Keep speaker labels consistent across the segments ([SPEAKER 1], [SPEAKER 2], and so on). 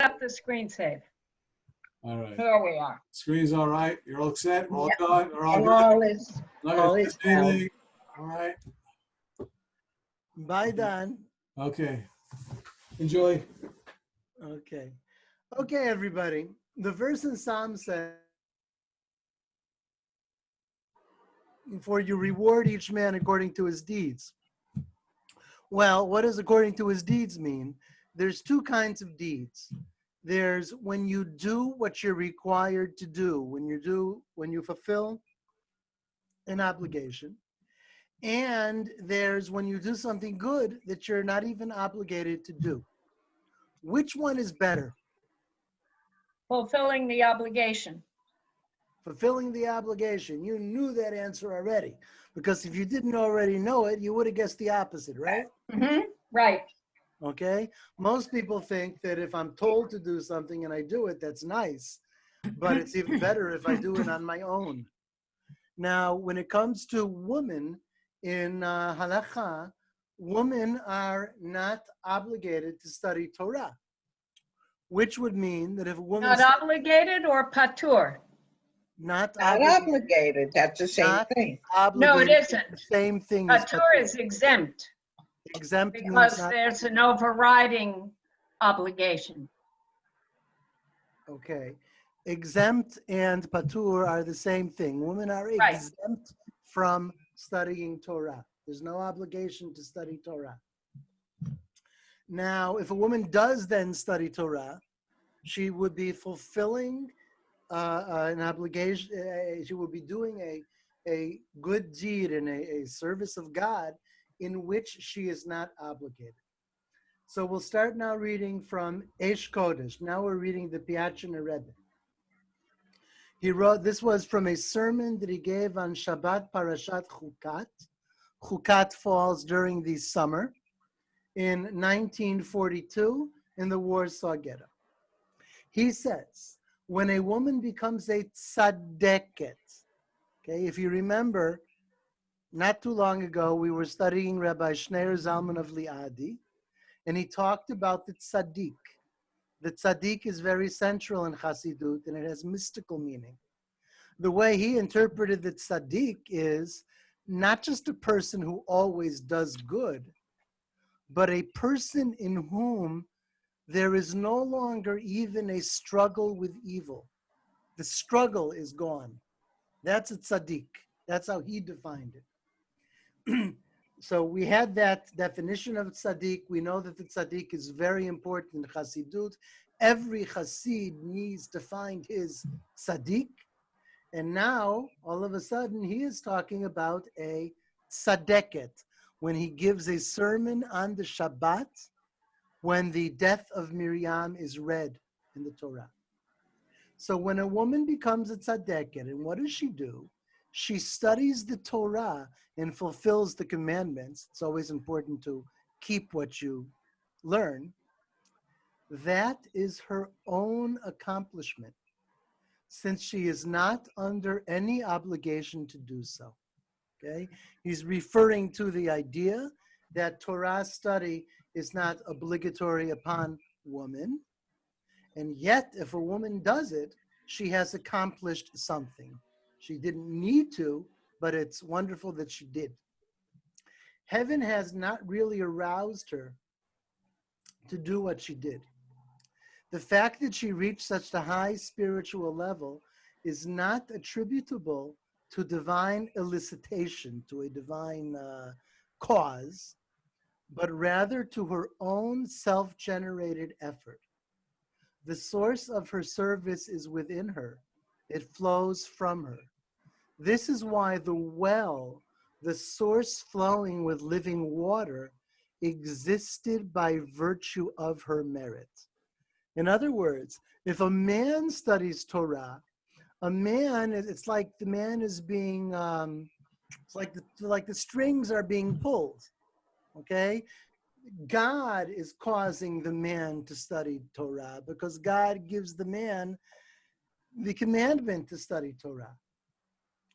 [SPEAKER 1] up the screen save.
[SPEAKER 2] All right.
[SPEAKER 1] Here we are.
[SPEAKER 2] Screen's all right. You're all set. We're all
[SPEAKER 1] Yeah.
[SPEAKER 2] done. We're all good.
[SPEAKER 1] All is
[SPEAKER 2] Not gonna
[SPEAKER 1] all
[SPEAKER 2] miss
[SPEAKER 1] is well.
[SPEAKER 2] anything. All right.
[SPEAKER 3] Bye, Don.
[SPEAKER 2] Okay. Enjoy.
[SPEAKER 3] Okay. Okay, everybody. The verse in Psalm says, for you reward each man according to his deeds. Well, what does according to his deeds mean? There's two kinds of deeds. There's when you do what you're required to do, when you fulfill an obligation. And there's when you do something good that you're not even obligated to do. Which one is better?
[SPEAKER 1] Fulfilling the obligation.
[SPEAKER 3] Fulfilling the obligation. You knew that answer already, because if you didn't already know it, you would have guessed the opposite, right?
[SPEAKER 1] Mm-hmm. Right.
[SPEAKER 3] Okay. Most people think that if I'm told to do something and I do it, that's nice, but it's even better if I do it on my own. Now, when it comes to women in halakha, women are not obligated to study Torah, which would mean that if a woman
[SPEAKER 1] Not obligated or patur?
[SPEAKER 3] not
[SPEAKER 4] obligated, that's the same
[SPEAKER 3] not
[SPEAKER 4] thing.
[SPEAKER 1] No, it
[SPEAKER 3] obligated,
[SPEAKER 1] isn't.
[SPEAKER 3] the same thing as
[SPEAKER 1] Patur is exempt
[SPEAKER 3] exempt means
[SPEAKER 1] because
[SPEAKER 3] not
[SPEAKER 1] there's an overriding obligation.
[SPEAKER 3] okay. Exempt and patur are the same thing. Women are
[SPEAKER 1] Right.
[SPEAKER 3] exempt from studying Torah. There's no obligation to study Torah. Now, if a woman does then study Torah, she would be fulfilling an obligation. She would be doing a good deed and a service of God in which she is not obligated. So we'll start now reading from Eish Kodesh. Now we're reading the Piaseczno Rebbe. He wrote, this was from a sermon that he gave on Shabbat Parashat Chukat. Chukat falls during the summer in 1942 in the Warsaw Ghetto. He says, when a woman becomes a tzadeket, okay, if you remember, not too long ago, we were studying Rabbi Shneir Zalman of Liadi, and he talked about the tzaddik. The tzaddik is very central in Chassidut, and it has mystical meaning. The way he interpreted the tzaddik is not just a person who always does good, but a person in whom there is no longer even a struggle with evil. The struggle is gone. That's a tzaddik. That's how he defined it. So we had that definition of tzaddik. We know that the tzaddik is very important in Chassidut. Every Chassid needs to find his tzaddik. And now, all of a sudden, he is talking about a tzadeket, when he gives a sermon on the Shabbat, when the death of Miriam is read in the Torah. So when a woman becomes a tzadeket, and what does she do? She studies the Torah and fulfills the commandments. It's always important to keep what you learn. That is her own accomplishment, since she is not under any obligation to do so. Okay? He's referring to the idea that Torah study is not obligatory upon woman, and yet if a woman does it, she has accomplished something. She didn't need to, but it's wonderful that she did. Heaven has not really aroused her to do what she did. The fact that she reached such a high spiritual level is not attributable to divine elicitation, to a divine cause, but rather to her own self-generated effort. The source of her service is within her. It flows from her. This is why the well, the source flowing with living water, existed by virtue of her merit. In other words, if a man studies Torah, a man, it's like the man is being, it's like the strings are being pulled, okay? God is causing the man to study Torah because God gives the man the commandment to study Torah.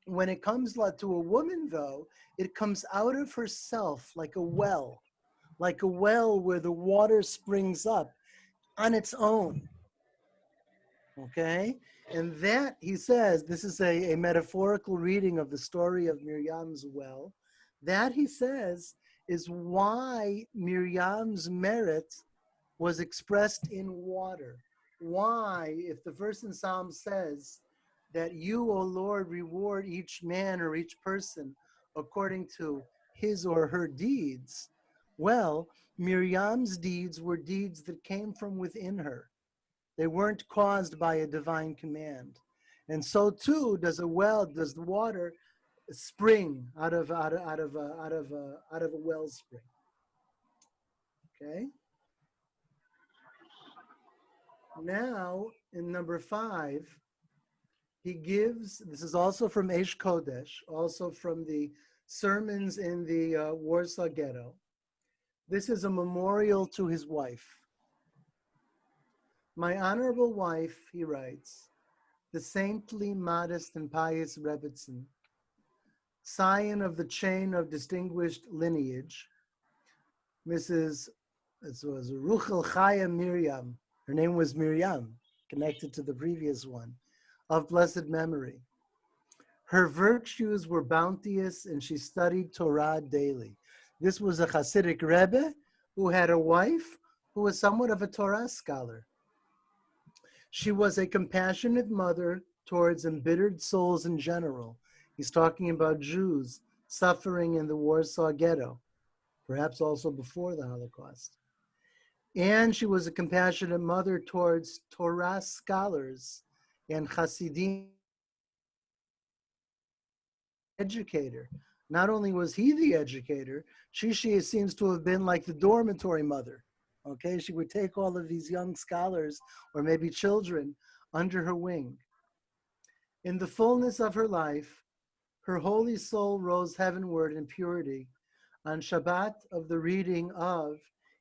[SPEAKER 3] When it comes to a woman, though, it comes out of herself like a well where the water springs up on its own. Okay? And that, he says, this is a metaphorical reading of the story of Miriam's well. That, he says, is why Miriam's merit was expressed in water. Why, if the verse in Psalm says that you, O Lord, reward each man or each person according to his or her deeds, well, Miriam's deeds were deeds that came from within her. They weren't caused by a divine command. And so too does the water spring out of a wellspring. Okay? Now, in number 5, he gives, this is also from Eish Kodesh, also from the sermons in the Warsaw Ghetto. This is a memorial to his wife. My honorable wife, he writes, the saintly, modest, and pious Rebbetzin, scion of the chain of distinguished lineage, Mrs. It was Ruchel Chaya Miriam. Her name was Miriam, connected to the previous one, of blessed memory. Her virtues were bounteous, and she studied Torah daily. This was a Hasidic Rebbe who had a wife who was somewhat of a Torah scholar. She was a compassionate mother towards embittered souls in general. He's talking about Jews suffering in the Warsaw Ghetto, perhaps also before the Holocaust. And she was a compassionate mother towards Torah scholars and Hasidim. Educator. Not only was he the educator, she seems to have been like the dormitory mother. Okay, she would take all of these young scholars or maybe children under her wing. In the fullness of her life, her holy soul rose heavenward in purity on Shabbat of the reading of,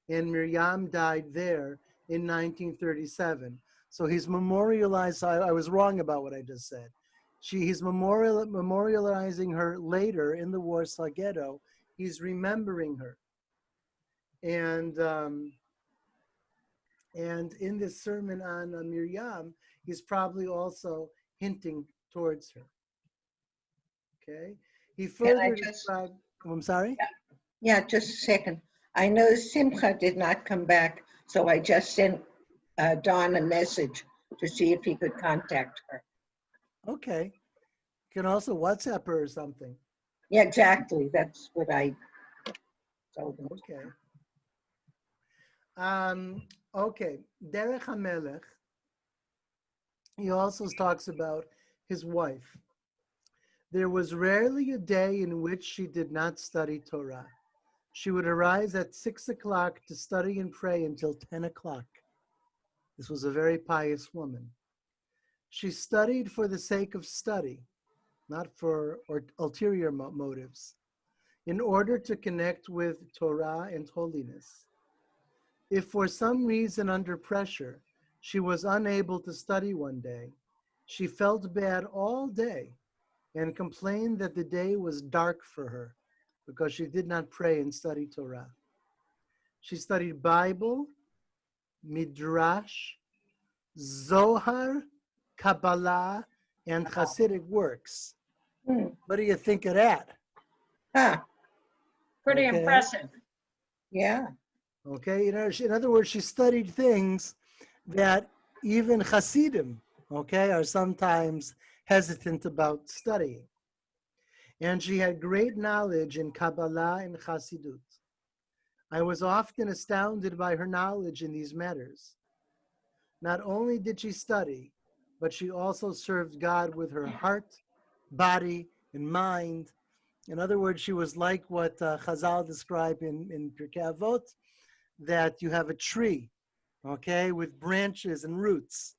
[SPEAKER 3] and Miriam died there in 1937. So he's memorialized, I was wrong about what I just said. He's memorializing her later in the Warsaw Ghetto. He's remembering her. And in this sermon on Miriam, he's probably also hinting towards her. Okay? He further described, I'm sorry?
[SPEAKER 4] Yeah, just a second. I know Simcha did not come back, so I just sent Don a message to see if he could contact her.
[SPEAKER 3] Okay. You can also WhatsApp her or something.
[SPEAKER 4] Yeah, exactly. That's what I told him.
[SPEAKER 3] Okay. Okay. Derech HaMelech, he also talks about his wife. There was rarely a day in which she did not study Torah. She would arise at 6 o'clock to study and pray until 10 o'clock. This was a very pious woman. She studied for the sake of study, not for ulterior motives, in order to connect with Torah and holiness. If for some reason under pressure, she was unable to study one day, she felt bad all day and complained that the day was dark for her because she did not pray and study Torah. She studied Bible, Midrash, Zohar, Kabbalah, and Hasidic works. What do you think of that?
[SPEAKER 4] Huh.
[SPEAKER 1] Pretty
[SPEAKER 3] Okay.
[SPEAKER 1] impressive.
[SPEAKER 4] Yeah.
[SPEAKER 3] Okay, in other words, she studied things that even Hasidim, okay, are sometimes hesitant about studying. And she had great knowledge in Kabbalah and Hasidut. I was often astounded by her knowledge in these matters. Not only did she study, but she also served God with her heart, body, and mind. In other words, she was like what Chazal described in Pirkei Avot, that you have a tree, okay, with branches and roots.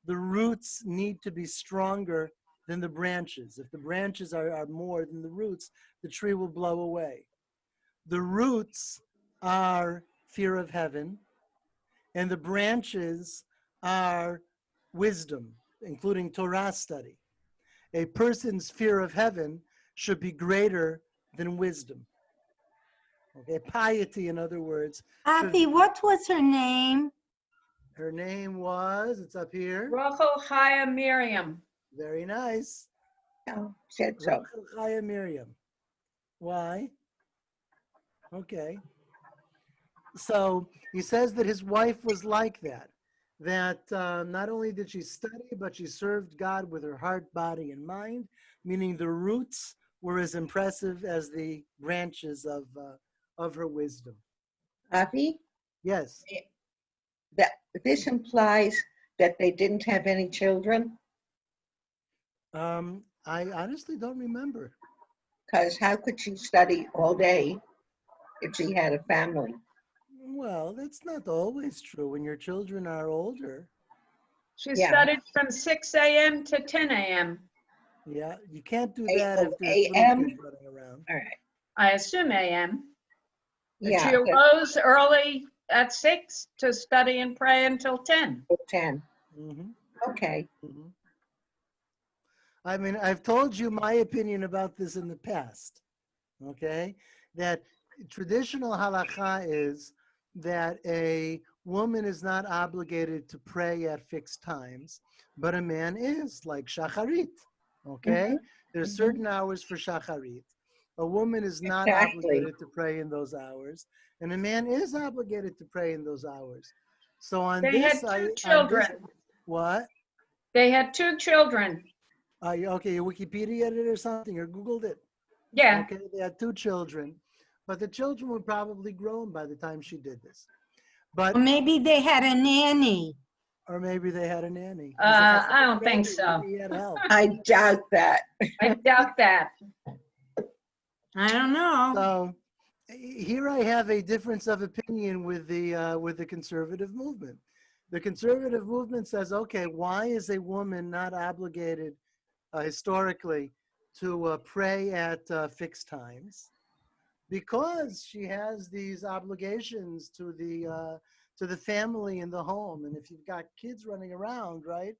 [SPEAKER 3] The roots need to be stronger than the branches. If the branches are more than the roots, the tree will blow away. The roots are fear of heaven, and the branches are wisdom, including Torah study. A person's fear of heaven should be greater than wisdom. Okay, piety, in other words.
[SPEAKER 5] Avi, what was her name?
[SPEAKER 3] Her name was, it's up here.
[SPEAKER 1] Rachel Chaya Miriam.
[SPEAKER 3] Very nice.
[SPEAKER 4] No, said so.
[SPEAKER 3] Rachel Chaya Miriam. Why? Okay. So he says that his wife was like that. That not only did she study, but she served God with her heart, body, and mind, meaning the roots were as impressive as the branches of her wisdom.
[SPEAKER 4] Avi,
[SPEAKER 3] Yes.
[SPEAKER 4] that this implies that they didn't have any children,
[SPEAKER 3] I honestly don't remember.
[SPEAKER 4] because how could she study all day if she had a family?
[SPEAKER 3] Well, that's not always true when your children are older.
[SPEAKER 1] She
[SPEAKER 4] Yeah.
[SPEAKER 1] studied from 6 a.m. to 10 a.m.
[SPEAKER 3] Yeah, you can't do
[SPEAKER 4] 8
[SPEAKER 3] that if there's little
[SPEAKER 4] a.m.?
[SPEAKER 3] kids running around.
[SPEAKER 4] All right.
[SPEAKER 1] I assume a.m.
[SPEAKER 4] Yeah,
[SPEAKER 1] She arose early at 6 to study and pray until 10.
[SPEAKER 4] 10.
[SPEAKER 3] Mhm,
[SPEAKER 4] Okay.
[SPEAKER 3] mhm. I mean, I've told you my opinion about this in the past, okay? That traditional halakha is that a woman is not obligated to pray at fixed times, but a man is, like shacharit, okay? There's
[SPEAKER 4] mhm.
[SPEAKER 3] certain hours for shacharit. A woman is not
[SPEAKER 4] Exactly.
[SPEAKER 3] obligated to pray in those hours, and a man is obligated to pray in those hours. So on
[SPEAKER 1] They
[SPEAKER 3] this,
[SPEAKER 1] had two
[SPEAKER 3] on
[SPEAKER 1] children.
[SPEAKER 3] this, what?
[SPEAKER 1] They had 2 children.
[SPEAKER 3] Okay, you Wikipedia'd it or something, or Googled it.
[SPEAKER 1] Yeah.
[SPEAKER 3] Okay, they had 2 children, but the children were probably grown by the time she did this. But
[SPEAKER 5] Or maybe they had a nanny.
[SPEAKER 3] or maybe they had a nanny.
[SPEAKER 1] I don't think so.
[SPEAKER 3] Maybe he had help.
[SPEAKER 4] I doubt that.
[SPEAKER 1] I doubt that.
[SPEAKER 5] I don't know.
[SPEAKER 3] So here I have a difference of opinion with the conservative movement. The conservative movement says, okay, why is a woman not obligated historically to pray at fixed times? Because she has these obligations to the family and the home, and if you've got kids running around, right,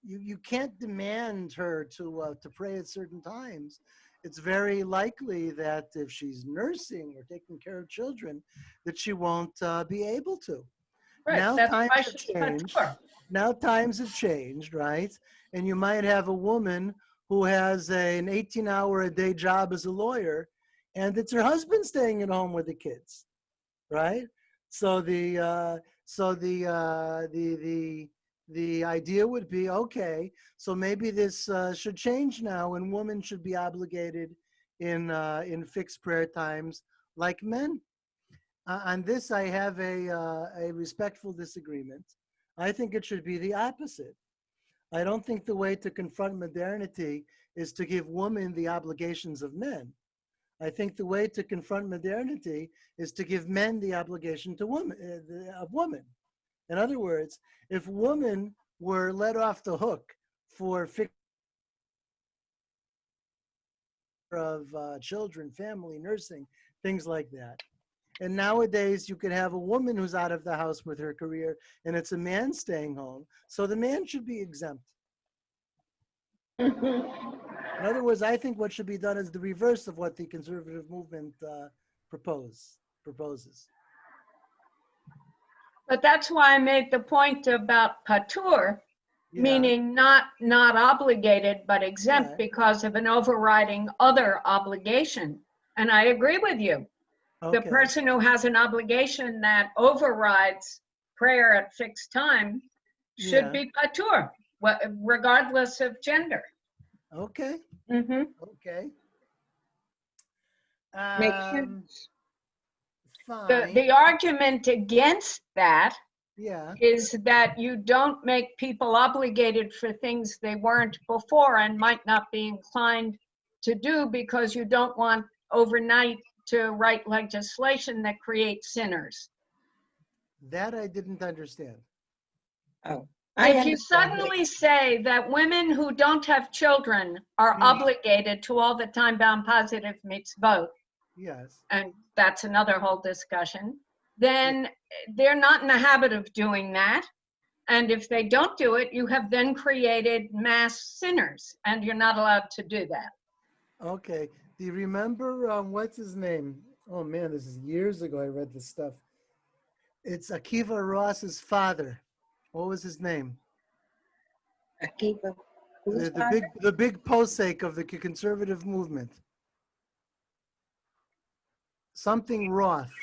[SPEAKER 3] you can't demand her to pray at certain times. It's very likely that if she's nursing or taking care of children, that she won't be able to.
[SPEAKER 1] Right.
[SPEAKER 3] Now
[SPEAKER 1] That's
[SPEAKER 3] times
[SPEAKER 1] why
[SPEAKER 3] have
[SPEAKER 1] she's
[SPEAKER 3] changed.
[SPEAKER 1] patur.
[SPEAKER 3] Now times have changed, right? And you might have a woman who has an 18-hour-a-day job as a lawyer, and it's her husband staying at home with the kids, right? So the idea would be, okay, so maybe this should change now, and women should be obligated in fixed prayer times like men. On this, I have a respectful disagreement. I think it should be the opposite. I don't think the way to confront modernity is to give women the obligations of men. I think the way to confront modernity is to give men the obligation to of women. In other words, if women were let off the hook for fixing of children, family, nursing, things like that. And nowadays, you could have a woman who's out of the house with her career, and it's a man staying home. So the man should be exempt. In other words, I think what should be done is the reverse of what the conservative movement proposes.
[SPEAKER 1] But that's why I made the point about patur,
[SPEAKER 3] Yeah.
[SPEAKER 1] meaning not obligated, but exempt
[SPEAKER 3] Right.
[SPEAKER 1] because of an overriding other obligation. And I agree with you. The
[SPEAKER 3] Okay.
[SPEAKER 1] person who has an obligation that overrides prayer at fixed time should
[SPEAKER 3] Yeah.
[SPEAKER 1] be patur, regardless of gender.
[SPEAKER 3] Okay.
[SPEAKER 1] Mm-hmm.
[SPEAKER 3] Okay.
[SPEAKER 4] Makes sense.
[SPEAKER 3] Fine.
[SPEAKER 1] The argument against that
[SPEAKER 3] Yeah.
[SPEAKER 1] is that you don't make people obligated for things they weren't before and might not be inclined to do because you don't want overnight to write legislation that creates sinners.
[SPEAKER 3] That I didn't understand.
[SPEAKER 4] Oh,
[SPEAKER 1] If you suddenly say that women who don't have children are obligated to all the time-bound positive mitzvot,
[SPEAKER 3] Yes.
[SPEAKER 1] and that's another whole discussion, then they're not in the habit of doing that. And if they don't do it, you have then created mass sinners, and you're not allowed to do that.
[SPEAKER 3] Okay. Do you remember what's his name? Oh man, this is years ago. I read this stuff. It's Akiva Ross's father. What was his name?
[SPEAKER 4] Akiva. Who's
[SPEAKER 3] The big posek of the conservative movement. Something Roth.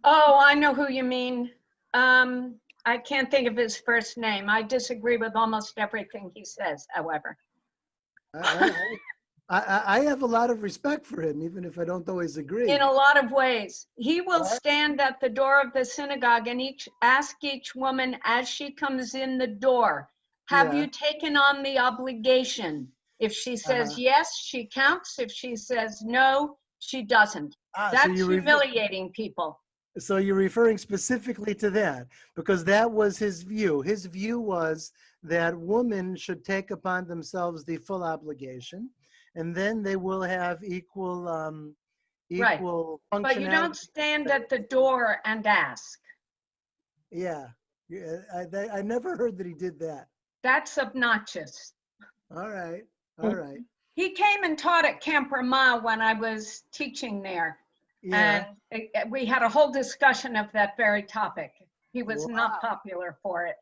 [SPEAKER 1] Oh, I know who you mean. I can't think of his first name. I disagree with almost everything he says, however.
[SPEAKER 3] I have a lot of respect for him, even if I don't always agree.
[SPEAKER 1] In a lot of ways. He will
[SPEAKER 3] What?
[SPEAKER 1] stand at the door of the synagogue and ask each woman as she comes in the door, have
[SPEAKER 3] Yeah.
[SPEAKER 1] you taken on the obligation? If she says
[SPEAKER 3] Uh-huh.
[SPEAKER 1] yes, she counts. If she says no, she doesn't.
[SPEAKER 3] So
[SPEAKER 1] That's humiliating people.
[SPEAKER 3] So you're referring specifically to that, because that was his view. His view was that women should take upon themselves the full obligation, and then they will have equal
[SPEAKER 1] Right.
[SPEAKER 3] functionality.
[SPEAKER 1] But you don't stand at the door and ask.
[SPEAKER 3] Yeah, I never heard that he did that.
[SPEAKER 1] That's obnoxious.
[SPEAKER 3] All right, all right.
[SPEAKER 1] He came and taught at Camp Ramah when I was teaching there.
[SPEAKER 3] Yeah.
[SPEAKER 1] And we had a whole discussion of that very topic. He was
[SPEAKER 3] Wow.
[SPEAKER 1] not popular for it.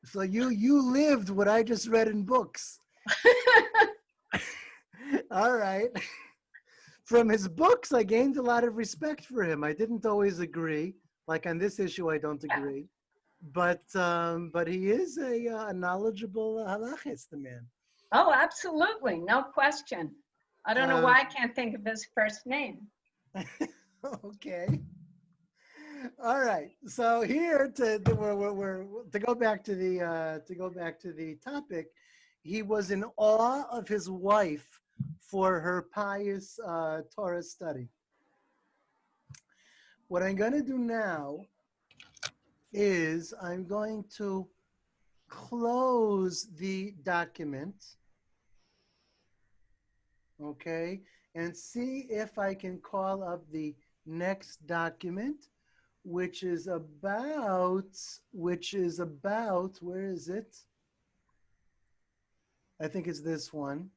[SPEAKER 3] So you lived what I just read in books. All right. From his books, I gained a lot of respect for him. I didn't always agree. Like on this issue, I don't agree. But he is a knowledgeable halachist, the man.
[SPEAKER 1] Oh, absolutely. No question. I don't know why I can't think of his first name.
[SPEAKER 3] Okay. All right. So here to go back to the topic, he was in awe of his wife for her pious Torah study. What I'm going to do now is I'm going to close the document, okay, and see if I can call up the next document, which is about, where is it? I think it's this one.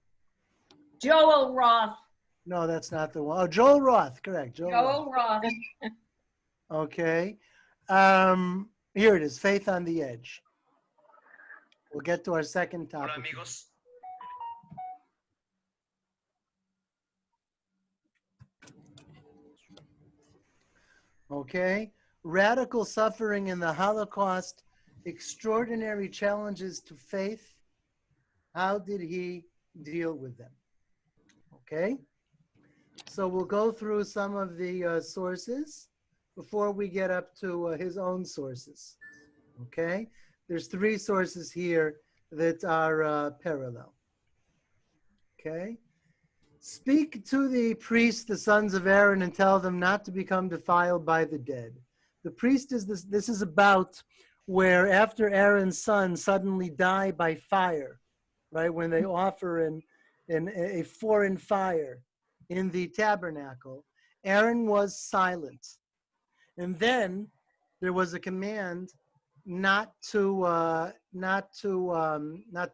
[SPEAKER 1] Joel Roth.
[SPEAKER 3] No, that's not the one. Oh, Joel Roth, correct.
[SPEAKER 1] Joel Roth.
[SPEAKER 3] Okay. Here it is, Faith on the Edge. We'll get to our second topic.
[SPEAKER 6] Hola, amigos.
[SPEAKER 3] Okay. Radical suffering in the Holocaust, extraordinary challenges to faith. How did he deal with them? Okay. So we'll go through some of the sources before we get up to his own sources. Okay. There's 3 sources here that are parallel. Okay. Speak to the priests, the sons of Aaron, and tell them not to become defiled by the dead. The priest is this is about where after Aaron's sons suddenly die by fire, right? When they offer a foreign fire in the tabernacle, Aaron was silent. And then there was a command not to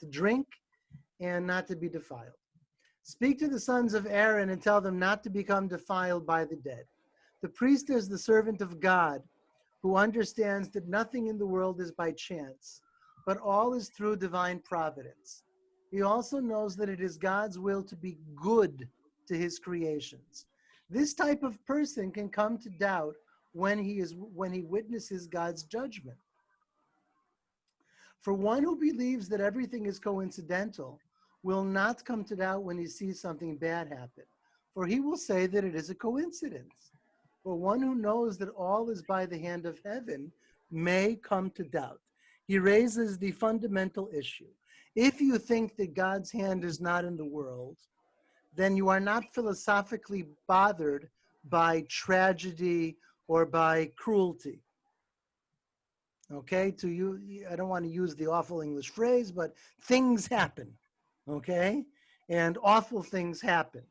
[SPEAKER 3] drink and not to be defiled. Speak to the sons of Aaron and tell them not to become defiled by the dead. The priest is the servant of God who understands that nothing in the world is by chance, but all is through divine providence. He also knows that it is God's will to be good to his creations. This type of person can come to doubt when he witnesses God's judgment. For one who believes that everything is coincidental will not come to doubt when he sees something bad happen, for he will say that it is a coincidence. For one who knows that all is by the hand of heaven may come to doubt. He raises the fundamental issue. If you think that God's hand is not in the world, then you are not philosophically bothered by tragedy or by cruelty. Okay, I don't want to use the awful English phrase, but things happen, okay? And awful things happen.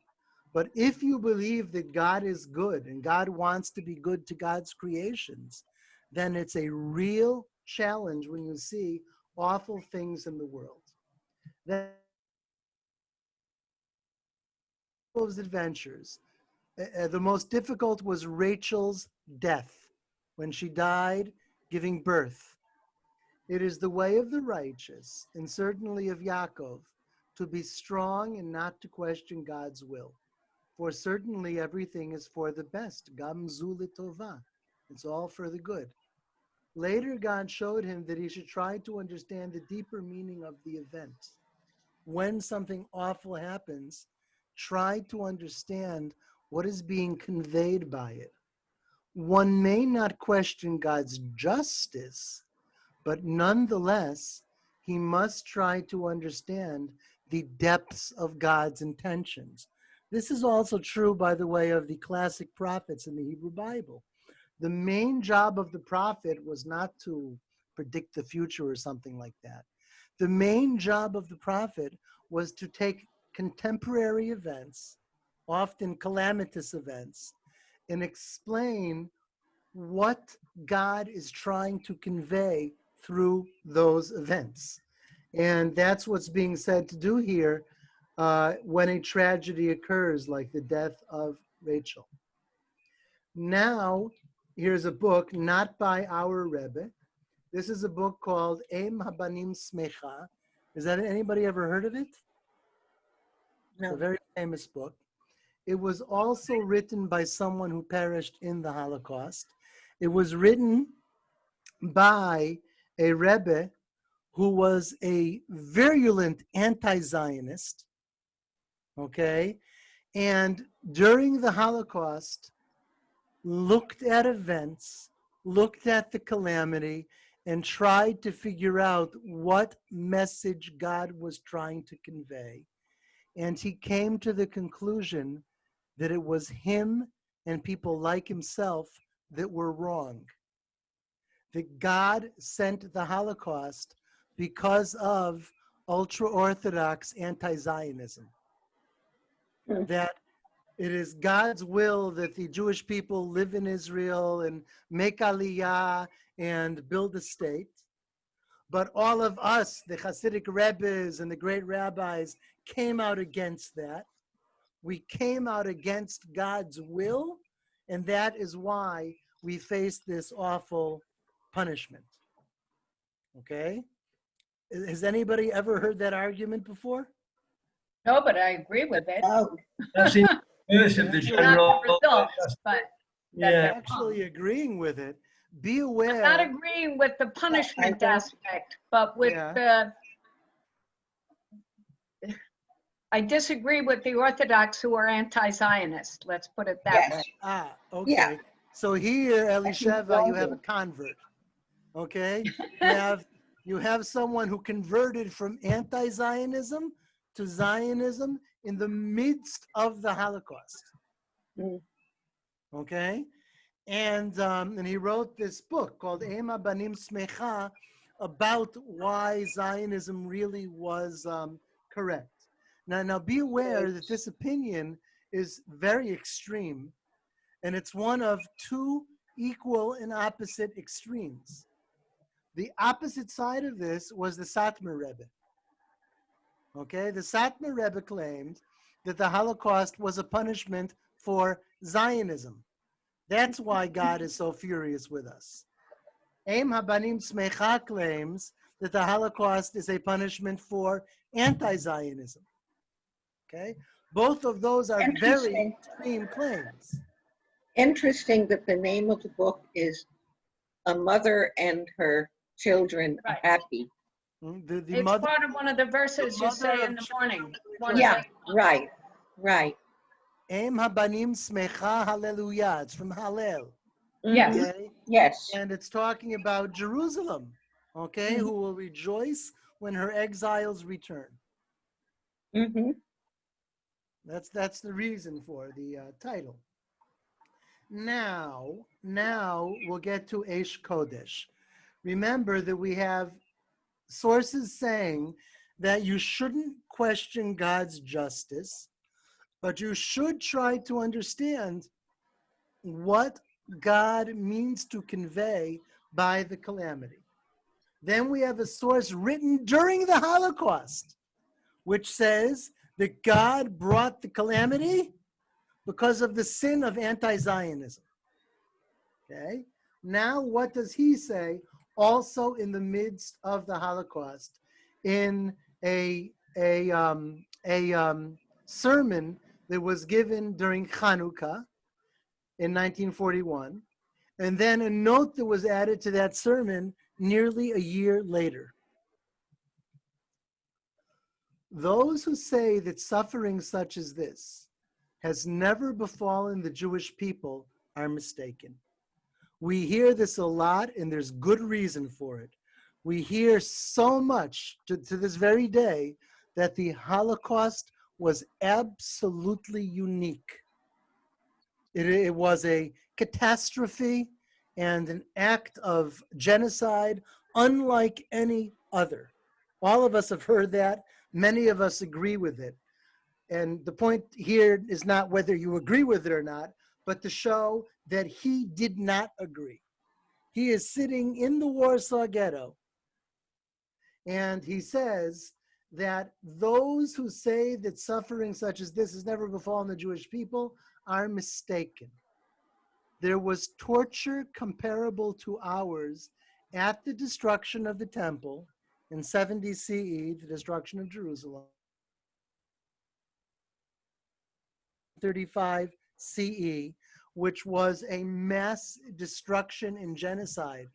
[SPEAKER 3] But if you believe that God is good and God wants to be good to God's creations, then it's a real challenge when you see awful things in the world. Then those adventures, the most difficult was Rachel's death when she died giving birth. It is the way of the righteous, and certainly of Yaakov, to be strong and not to question God's will. For certainly everything is for the best. Gam zu l'tova. It's all for the good. Later, God showed him that he should try to understand the deeper meaning of the event. When something awful happens, try to understand what is being conveyed by it. One may not question God's justice, but nonetheless, he must try to understand the depths of God's intentions. This is also true, by the way, of the classic prophets in the Hebrew Bible. The main job of the prophet was not to predict the future or something like that. The main job of the prophet was to take contemporary events, often calamitous events, and explain what God is trying to convey through those events. And that's what's being said to do here when a tragedy occurs, like the death of Rachel. Now, here's a book not by our Rebbe. This is a book called Em Habanim Smecha. Is that anybody ever heard of it?
[SPEAKER 4] No.
[SPEAKER 3] It's a very famous book. It was also written by someone who perished in the Holocaust. It was written by a Rebbe who was a virulent anti-Zionist, okay? And during the Holocaust, looked at events, looked at the calamity, and tried to figure out what message God was trying to convey. And he came to the conclusion that it was him and people like himself that were wrong. That God sent the Holocaust because of ultra-Orthodox anti-Zionism. That it is God's will that the Jewish people live in Israel and make aliyah and build a state. But all of us, the Hasidic Rebbes and the great rabbis, came out against that. We came out against God's will, and that is why we face this awful punishment. Okay? Has anybody ever heard that argument before?
[SPEAKER 1] No, but I agree with it.
[SPEAKER 4] Oh,
[SPEAKER 6] Actually, yes, if the
[SPEAKER 3] Actually,
[SPEAKER 1] Not
[SPEAKER 6] general,
[SPEAKER 1] the results, but
[SPEAKER 6] yeah,
[SPEAKER 3] Actually agreeing with it. Be
[SPEAKER 1] I'm
[SPEAKER 3] aware.
[SPEAKER 1] not agreeing with the punishment
[SPEAKER 4] don't.
[SPEAKER 1] aspect, but with
[SPEAKER 3] Yeah.
[SPEAKER 1] I disagree with the Orthodox who are anti-Zionist. Let's put it that way.
[SPEAKER 4] yes.
[SPEAKER 3] Okay.
[SPEAKER 4] Yeah.
[SPEAKER 3] So here, Elisheva, you have a
[SPEAKER 4] wrong.
[SPEAKER 3] convert. Okay? You have someone who converted from anti-Zionism to Zionism in the midst of the Holocaust.
[SPEAKER 4] Mm.
[SPEAKER 3] Okay? And he wrote this book called Ema Banim Smecha about why Zionism really was correct. Now be aware that this opinion is very extreme, and it's one of two equal and opposite extremes. The opposite side of this was the Satmar Rebbe. Okay, the Satmar Rebbe claimed that the Holocaust was a punishment for Zionism. That's why God is so furious with us. Em Habanim Smecha claims that the Holocaust is a punishment for anti-Zionism. Okay, both of those are very
[SPEAKER 4] Interesting.
[SPEAKER 3] extreme claims.
[SPEAKER 4] Interesting that the name of the book is A Mother and Her Children Are
[SPEAKER 1] Right.
[SPEAKER 4] Happy.
[SPEAKER 3] The
[SPEAKER 1] It's
[SPEAKER 3] mother,
[SPEAKER 1] part of one of the verses you
[SPEAKER 3] mother
[SPEAKER 1] say
[SPEAKER 3] of
[SPEAKER 1] in the
[SPEAKER 3] children
[SPEAKER 1] morning.
[SPEAKER 3] rejoice.
[SPEAKER 4] Yeah, right, right.
[SPEAKER 3] Em Habanim Smecha Hallelujah. It's from Hallel.
[SPEAKER 1] Yes.
[SPEAKER 4] Mhm.
[SPEAKER 3] Okay,
[SPEAKER 4] Yes.
[SPEAKER 3] and it's talking about Jerusalem. Okay,
[SPEAKER 4] Mhm.
[SPEAKER 3] who will rejoice when her exiles return.
[SPEAKER 4] Mm-hmm.
[SPEAKER 3] That's the reason for the title. Now we'll get to Eish Kodesh. Remember that we have sources saying that you shouldn't question God's justice, but you should try to understand what God means to convey by the calamity. Then we have a source written during the Holocaust, which says that God brought the calamity because of the sin of anti-Zionism. Okay? Now what does he say? also in the midst of the Holocaust, in a sermon that was given during Hanukkah in 1941, and then a note that was added to that sermon nearly a year later. Those who say that suffering such as this has never befallen the Jewish people are mistaken. We hear this a lot, and there's good reason for it. We hear so much to this very day that the Holocaust was absolutely unique. It was a catastrophe and an act of genocide unlike any other. All of us have heard that. Many of us agree with it. And the point here is not whether you agree with it or not, but to show that he did not agree. He is sitting in the Warsaw Ghetto, and he says that those who say that suffering such as this has never befallen the Jewish people are mistaken. There was torture comparable to ours at the destruction of the temple in 70 CE, the destruction of Jerusalem, 35 CE, which was a mass destruction and genocide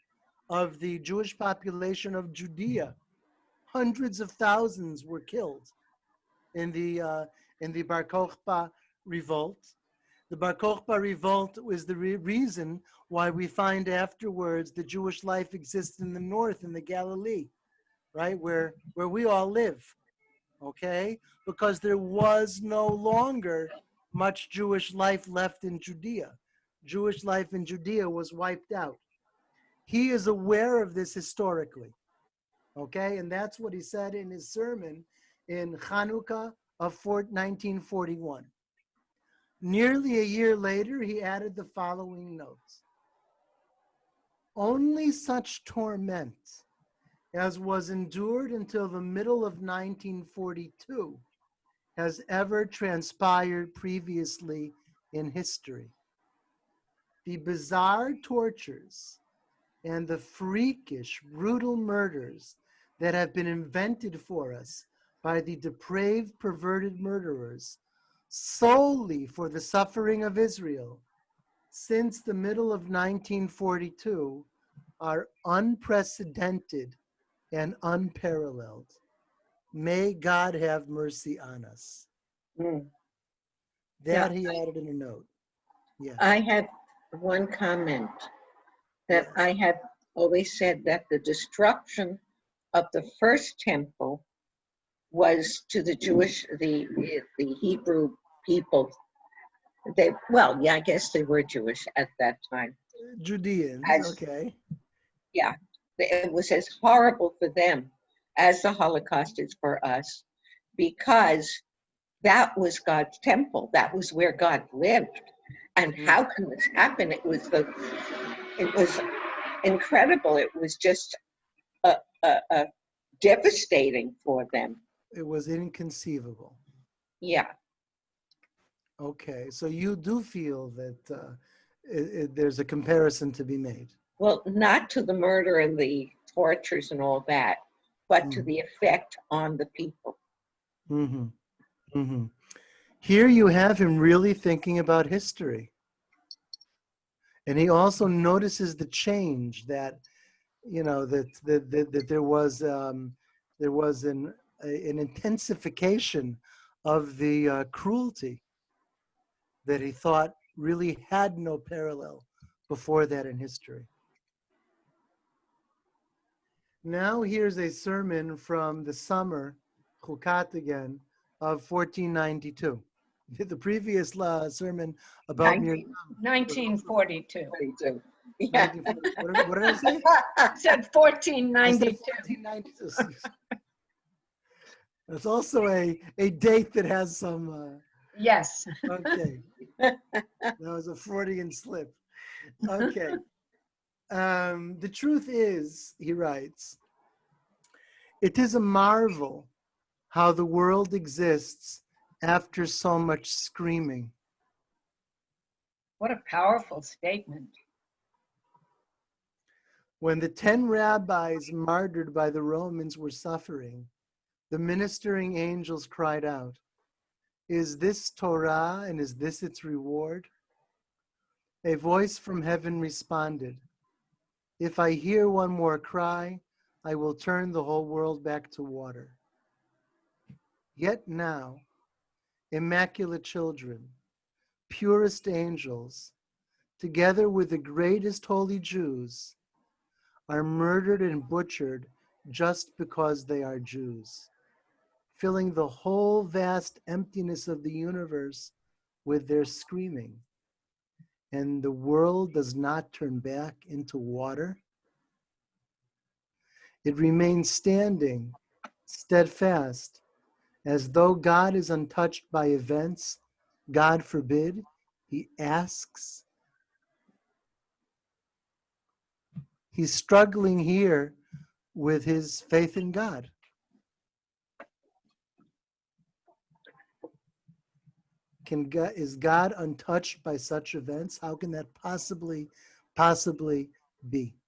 [SPEAKER 3] of the Jewish population of Judea. Hundreds of thousands were killed in the Bar Kokhba revolt. The Bar Kokhba revolt was the reason why we find afterwards the Jewish life exists in the north, in the Galilee, right, where we all live, okay? Because there was no longer much Jewish life left in Judea. Jewish life in Judea was wiped out. He is aware of this historically, okay? And that's what he said in his sermon in Hanukkah of 1941. Nearly a year later, he added the following notes. Only such torment as was endured until the middle of 1942 has ever transpired previously in history. The bizarre tortures and the freakish, brutal murders that have been invented for us by the depraved, perverted murderers solely for the suffering of Israel since the middle of 1942 are unprecedented and unparalleled. May God have mercy on us.
[SPEAKER 4] Mm.
[SPEAKER 3] That he added in a note. Yeah.
[SPEAKER 4] I have one comment that
[SPEAKER 3] Yes.
[SPEAKER 4] I have always said that the destruction of the first temple was to the Jewish, the Hebrew people. I guess they were Jewish at that time.
[SPEAKER 3] Judeans,
[SPEAKER 4] As-
[SPEAKER 3] okay.
[SPEAKER 4] Yeah, it was as horrible for them as the Holocaust is for us, because that was God's temple. That was where God lived. And how can this happen? It was incredible. It was just devastating for them.
[SPEAKER 3] It was inconceivable.
[SPEAKER 4] Yeah.
[SPEAKER 3] Okay, so you do feel that there's a comparison to be made.
[SPEAKER 4] Well, not to the murder and the tortures and all that, but to the effect on the people.
[SPEAKER 3] Mm-hmm. Mm-hmm. Here you have him really thinking about history. And he also notices the change that, that there was an intensification of the cruelty that he thought really had no parallel before that in history. Now here's a sermon from the summer, Chukat again, of 1492. The previous sermon about
[SPEAKER 1] 1942.
[SPEAKER 4] Yeah.
[SPEAKER 3] what did I say?
[SPEAKER 1] I said 1492.
[SPEAKER 3] I said 1492. That's also a date that has some.
[SPEAKER 1] Yes.
[SPEAKER 3] Okay, that was a Freudian slip. Okay. The truth is, he writes, it is a marvel how the world exists after so much screaming.
[SPEAKER 1] What a powerful statement.
[SPEAKER 3] When the 10 rabbis martyred by the Romans were suffering, the ministering angels cried out, "Is this Torah and is this its reward?" A voice from heaven responded, "If I hear one more cry, I will turn the whole world back to water." Yet now, immaculate children, purest angels, together with the greatest holy Jews, are murdered and butchered just because they are Jews, filling the whole vast emptiness of the universe with their screaming. And the world does not turn back into water. It remains standing, steadfast, as though God is untouched by events. God forbid, he asks. He's struggling here with his faith in God. Is God untouched by such events? How can that possibly be?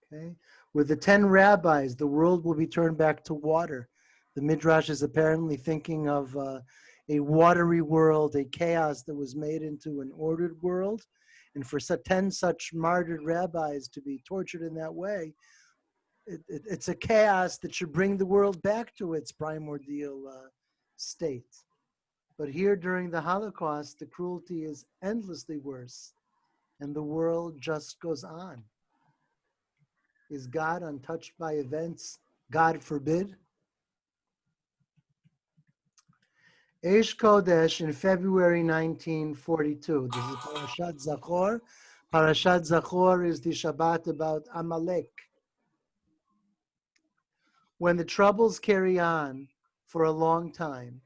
[SPEAKER 3] Okay. With the 10 rabbis, the world will be turned back to water. The Midrash is apparently thinking of a watery world, a chaos that was made into an ordered world. And for 10 such martyred rabbis to be tortured in that way, it's a chaos that should bring the world back to its primordial state. But here during the Holocaust, the cruelty is endlessly worse, and the world just goes on. Is God untouched by events? God forbid. Eish Kodesh in February 1942. This is Parashat Zachor. Parashat Zachor is the Shabbat about Amalek. When the troubles carry on for a long time,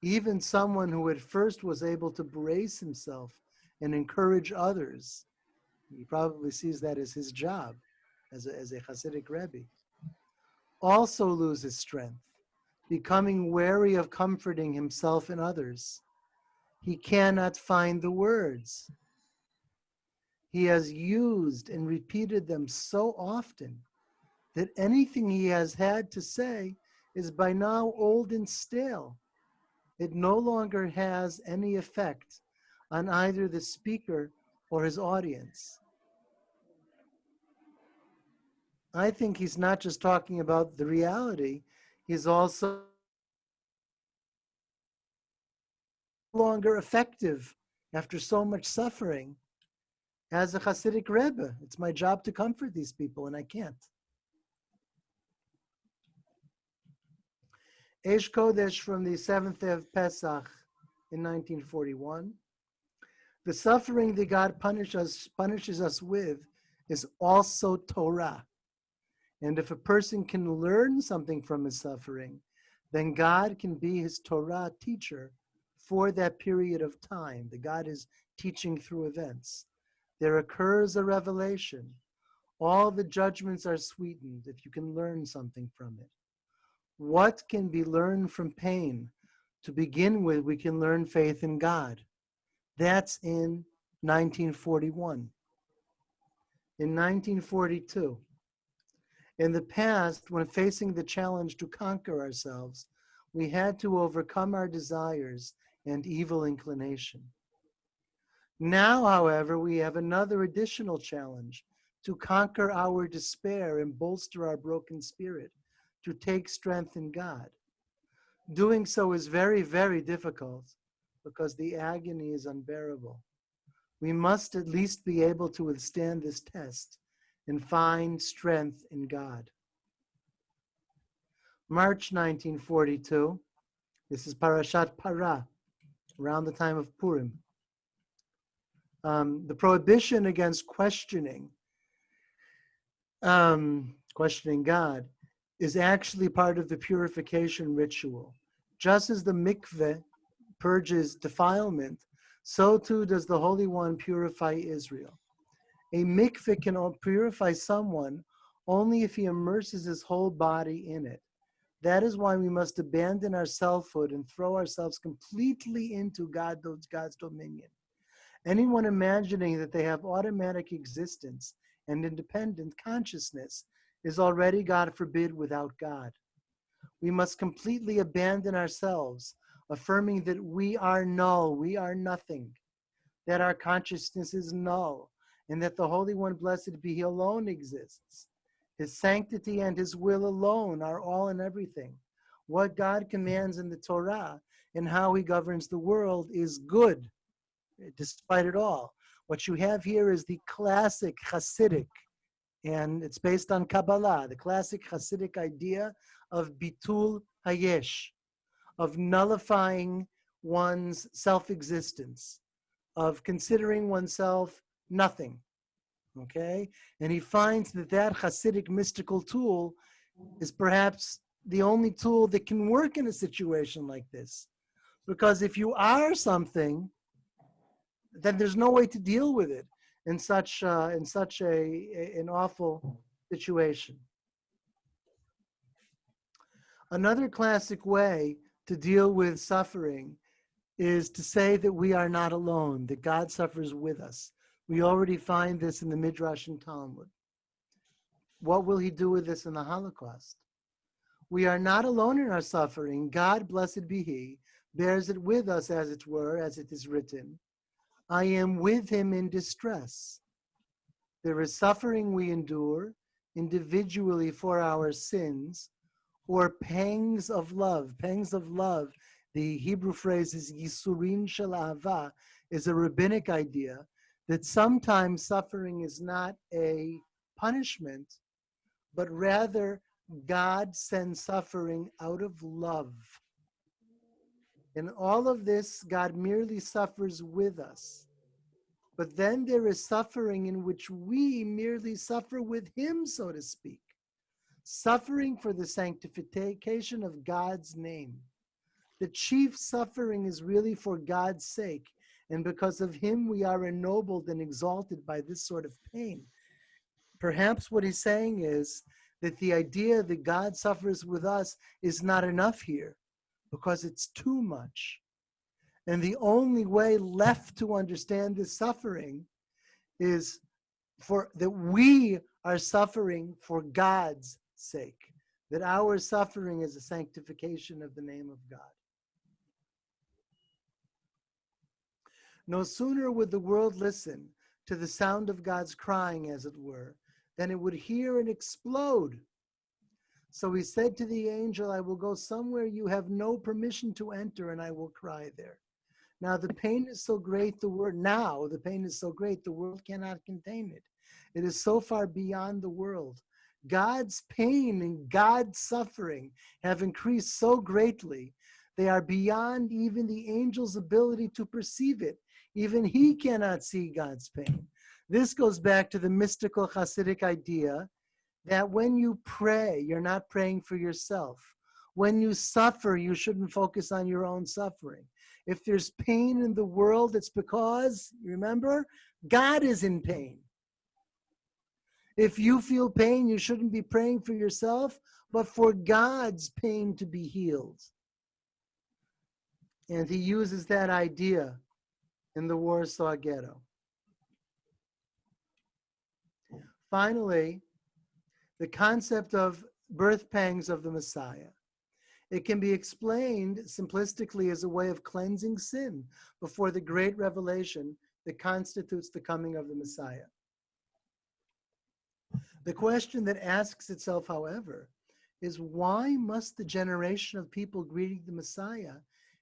[SPEAKER 3] even someone who at first was able to brace himself and encourage others, he probably sees that as his job as a Hasidic Rebbe, also loses strength, becoming wary of comforting himself and others. He cannot find the words. He has used and repeated them so often that anything he has had to say is by now old and stale. It no longer has any effect on either the speaker or his audience. I think he's not just talking about the reality, he's also no longer effective after so much suffering as a Hasidic Rebbe. It's my job to comfort these people, and I can't. Eish Kodesh from the 7th day of Pesach in 1941. The suffering that God punishes us with is also Torah. And if a person can learn something from his suffering, then God can be his Torah teacher for that period of time that God is teaching through events. There occurs a revelation. All the judgments are sweetened if you can learn something from it. What can be learned from pain? To begin with, we can learn faith in God. That's in 1941. In 1942, in the past, when facing the challenge to conquer ourselves, we had to overcome our desires and evil inclination. Now, however, we have another additional challenge to conquer our despair and bolster our broken spirit, to take strength in God. Doing so is very, very difficult because the agony is unbearable. We must at least be able to withstand this test and find strength in God. March 1942, this is Parashat Parah, around the time of Purim. The prohibition against questioning God is actually part of the purification ritual. Just as the mikveh purges defilement, so too does the Holy One purify Israel. A mikveh can purify someone only if he immerses his whole body in it. That is why we must abandon our selfhood and throw ourselves completely into God's dominion. Anyone imagining that they have automatic existence and independent consciousness is already, God forbid, without God. We must completely abandon ourselves, affirming that we are null, we are nothing, that our consciousness is null, and that the Holy One, blessed be He, alone exists. His sanctity and His will alone are all and everything. What God commands in the Torah and how He governs the world is good, despite it all. What you have here is the classic Hasidic, and it's based on Kabbalah, the classic Hasidic idea of bitul hayesh, of nullifying one's self-existence, of considering oneself nothing, okay? And he finds that that Hasidic mystical tool is perhaps the only tool that can work in a situation like this. Because if you are something, then there's no way to deal with it in such an awful situation. Another classic way to deal with suffering is to say that we are not alone, that God suffers with us. We already find this in the Midrash and Talmud. What will He do with this in the Holocaust? We are not alone in our suffering. God, blessed be He, bears it with us, as it were, as it is written. I am with Him in distress. There is suffering we endure individually for our sins, or pangs of love. Pangs of love, the Hebrew phrase is Yisurin shel Ahava, is a rabbinic idea that sometimes suffering is not a punishment, but rather God sends suffering out of love. In all of this, God merely suffers with us. But then there is suffering in which we merely suffer with Him, so to speak. Suffering for the sanctification of God's name. The chief suffering is really for God's sake, and because of Him we are ennobled and exalted by this sort of pain. Perhaps what he's saying is that the idea that God suffers with us is not enough here, because it's too much. And the only way left to understand this suffering is that we are suffering for God's sake, that our suffering is a sanctification of the name of God. No sooner would the world listen to the sound of God's crying, as it were, than it would hear and explode. So He said to the angel, I will go somewhere you have no permission to enter, and I will cry there. Now the pain is so great, the world cannot contain it. It is so far beyond the world. God's pain and God's suffering have increased so greatly, they are beyond even the angel's ability to perceive it. Even he cannot see God's pain. This goes back to the mystical Hasidic idea that when you pray, you're not praying for yourself. When you suffer, you shouldn't focus on your own suffering. If there's pain in the world, it's because, remember, God is in pain. If you feel pain, you shouldn't be praying for yourself, but for God's pain to be healed. And he uses that idea in the Warsaw Ghetto. Finally, the concept of birth pangs of the Messiah. It can be explained simplistically as a way of cleansing sin before the great revelation that constitutes the coming of the Messiah. The question that asks itself, however, is why must the generation of people greeting the Messiah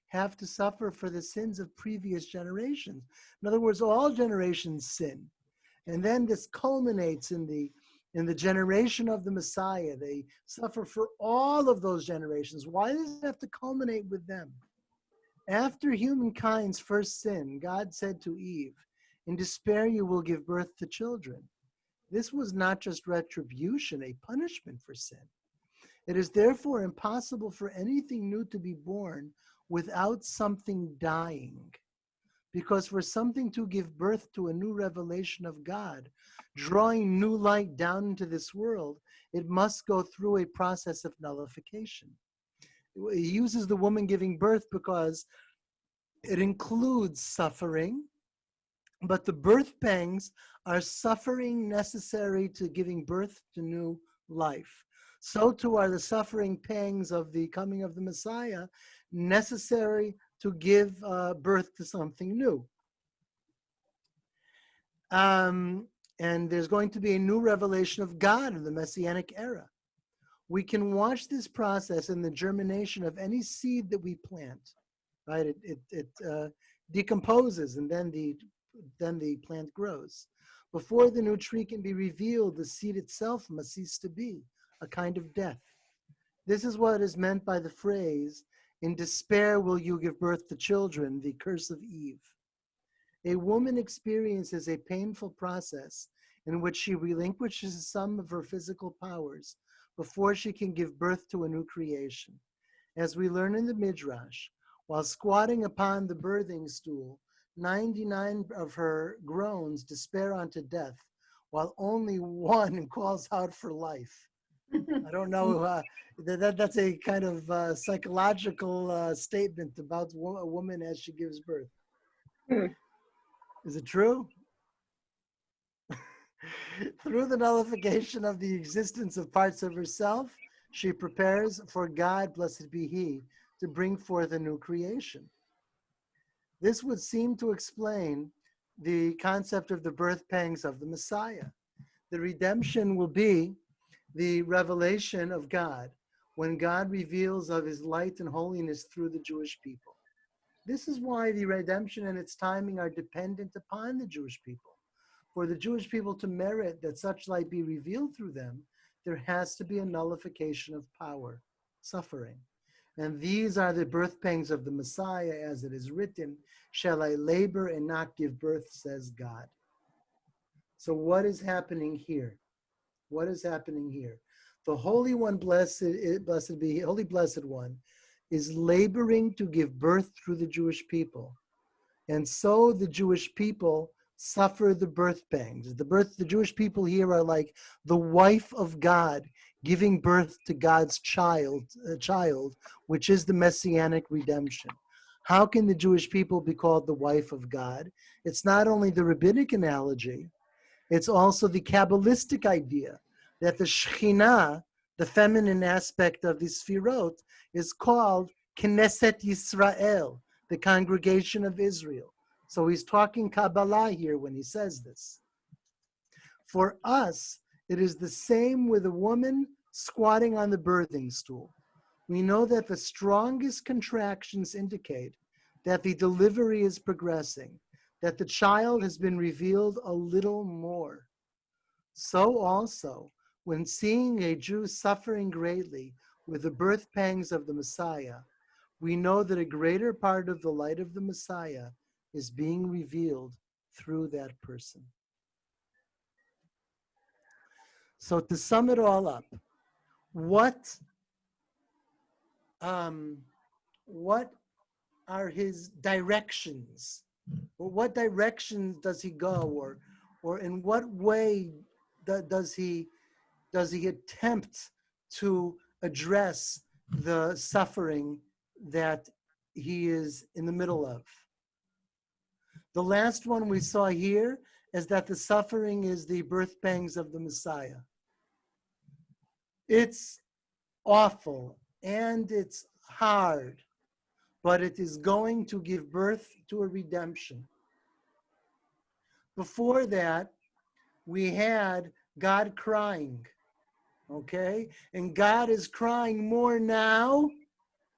[SPEAKER 3] have to suffer for the sins of previous generations? In other words, all generations sin. And then this culminates in the generation of the Messiah. They suffer for all of those generations. Why does it have to culminate with them? After humankind's first sin, God said to Eve, in despair you will give birth to children. This was not just retribution, a punishment for sin. It is therefore impossible for anything new to be born without something dying. Because for something to give birth to a new revelation of God, drawing new light down into this world, it must go through a process of nullification. He uses the woman giving birth because it includes suffering, But the birth pangs are suffering necessary to giving birth to new life. So too are the suffering pangs of the coming of the Messiah necessary to give birth to something new. And there's going to be a new revelation of God in the Messianic era. We can watch this process in the germination of any seed that we plant, right? It decomposes, and then the plant grows. Before the new tree can be revealed, the seed itself must cease to be, a kind of death. This is what is meant by the phrase, "In despair will you give birth to children," the curse of Eve. A woman experiences a painful process in which she relinquishes some of her physical powers before she can give birth to a new creation. As we learn in the Midrash, while squatting upon the birthing stool, 99 of her groans despair unto death, while only one calls out for life. I don't know, that's a kind of psychological statement about a woman as she gives birth. Is it true? Through the nullification of the existence of parts of herself, she prepares for God, blessed be He, to bring forth a new creation. This would seem to explain the concept of the birth pangs of the Messiah. The redemption will be the revelation of God, when God reveals of His light and holiness through the Jewish people. This is why the redemption and its timing are dependent upon the Jewish people. For the Jewish people to merit that such light be revealed through them, there has to be a nullification of power, suffering. And these are the birth pangs of the Messiah, as it is written, "Shall I labor and not give birth, says God." So what is happening here? What is happening here? The Holy One, blessed be, Holy Blessed One, is laboring to give birth through the Jewish people. And so the Jewish people suffer the birth pangs. The Jewish people here are like the wife of God giving birth to God's child, which is the messianic redemption. How can the Jewish people be called the wife of God? It's not only the rabbinic analogy, it's also the Kabbalistic idea that the Shekhinah, the feminine aspect of the Sfirot, is called Knesset Yisrael, the congregation of Israel. So he's talking Kabbalah here when he says this. For us, it is the same with a woman squatting on the birthing stool. We know that the strongest contractions indicate that the delivery is progressing, that the child has been revealed a little more. So also, when seeing a Jew suffering greatly with the birth pangs of the Messiah, we know that a greater part of the light of the Messiah is being revealed through that person. So to sum it all up, what are his directions? Or what direction does he go? Or in what way does he attempt to address the suffering that he is in the middle of? The last one we saw here is that the suffering is the birth pangs of the Messiah. It's awful and it's hard, but it is going to give birth to a redemption. Before that, we had God crying, okay? And God is crying more now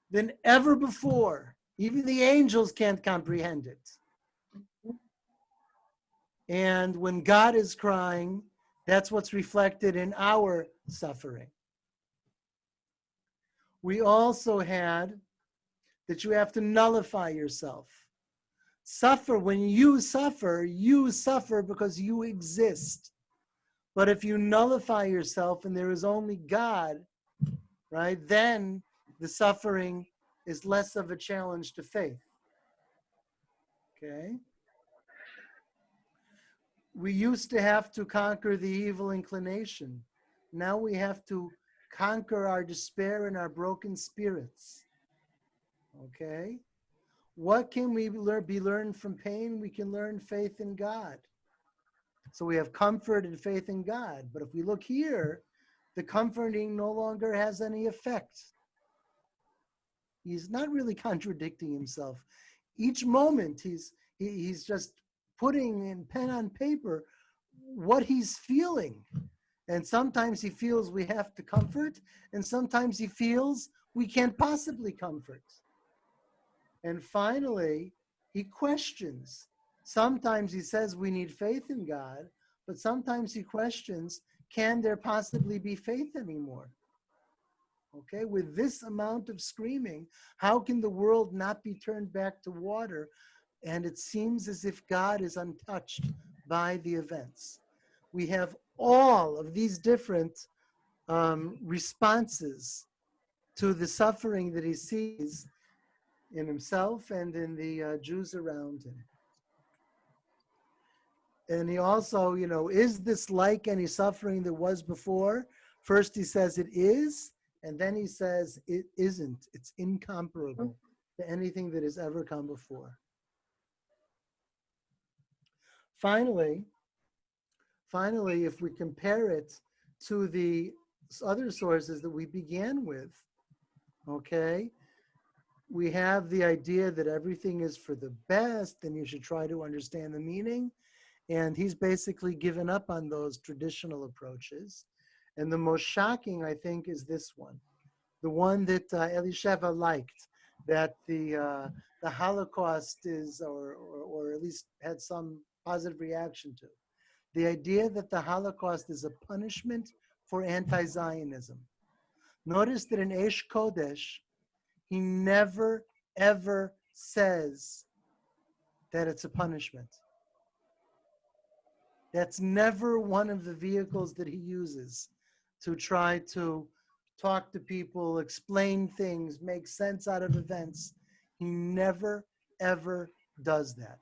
[SPEAKER 3] than ever before. Even the angels can't comprehend it. And when God is crying, that's what's reflected in our suffering. We also had that you have to nullify yourself. When you suffer because you exist. But if you nullify yourself and there is only God, right, then the suffering is less of a challenge to faith. Okay? We used to have to conquer the evil inclination. Now we have to conquer our despair and our broken spirits. Okay? what can we be learned from pain? We can learn faith in God. So we have comfort and faith in God. But if we look here, the comforting no longer has any effect. He's not really contradicting himself. Each moment he's just putting in pen on paper what he's feeling. And sometimes he feels we have to comfort, and sometimes he feels we can't possibly comfort. And finally, he questions. Sometimes he says we need faith in God, but sometimes he questions, can there possibly be faith anymore? Okay, with this amount of screaming, how can the world not be turned back to water? And it seems as if God is untouched by the events. We have all of these different responses to the suffering that he sees in himself and in the Jews around him. And he also, is this like any suffering that was before? First he says it is, and then he says it isn't. It's incomparable to anything that has ever come before. Finally, if we compare it to the other sources that we began with, okay, we have the idea that everything is for the best and you should try to understand the meaning. And he's basically given up on those traditional approaches. And the most shocking, I think, is this one. The one that Elisheva liked, that the Holocaust is, or at least had some positive reaction to. The idea that the Holocaust is a punishment for anti-Zionism. Notice that in Eish Kodesh, he never, ever says that it's a punishment. That's never one of the vehicles that he uses to try to talk to people, explain things, make sense out of events. He never, ever does that.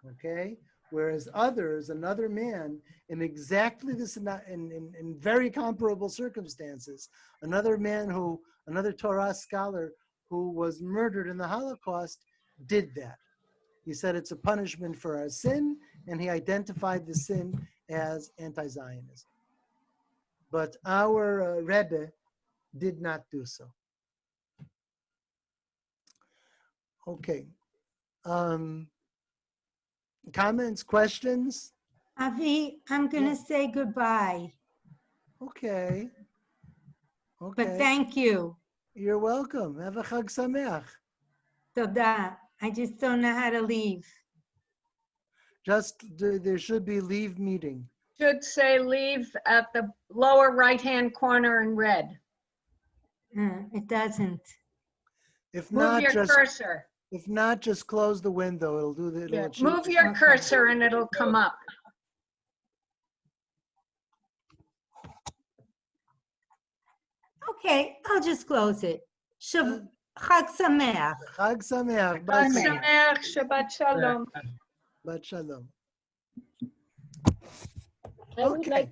[SPEAKER 3] Okay? Whereas others, another man, in exactly this, in very comparable circumstances, another Torah scholar who was murdered in the Holocaust did that. He said it's a punishment for our sin, and he identified the sin as anti-Zionism. But our Rebbe did not do so. Okay. Comments, questions?
[SPEAKER 5] Avi, I'm going to say goodbye,
[SPEAKER 3] Okay.
[SPEAKER 5] but thank you.
[SPEAKER 3] You're welcome. Have a Chag Sameach.
[SPEAKER 5] Toda. I just don't know how to leave.
[SPEAKER 3] There should be leave meeting.
[SPEAKER 1] Should say leave at the lower right-hand corner in red.
[SPEAKER 5] It doesn't.
[SPEAKER 3] If
[SPEAKER 1] Move
[SPEAKER 3] not,
[SPEAKER 1] your cursor.
[SPEAKER 3] If not, just close the window. It'll do that.
[SPEAKER 1] Yeah. Move your cursor and it'll come up.
[SPEAKER 5] Okay, I'll just close it. Chag Sameach.
[SPEAKER 3] Chag Sameach.
[SPEAKER 1] Chag Sameach, Shabbat Shalom.
[SPEAKER 3] Shabbat Shalom.
[SPEAKER 7] I would like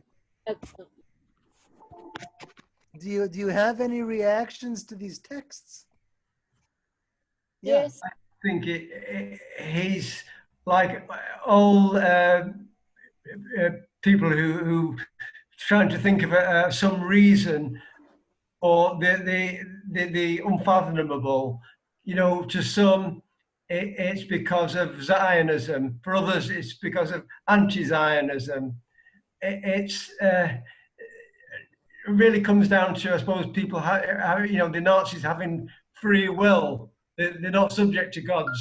[SPEAKER 3] Do you have any reactions to these texts?
[SPEAKER 7] yes.
[SPEAKER 6] I think he's like all people who trying to think of some reason or the unfathomable. To some it's because of Zionism. For others, it's because of anti-Zionism. It really comes down to, I suppose, people, the Nazis having free will. They're not subject to God's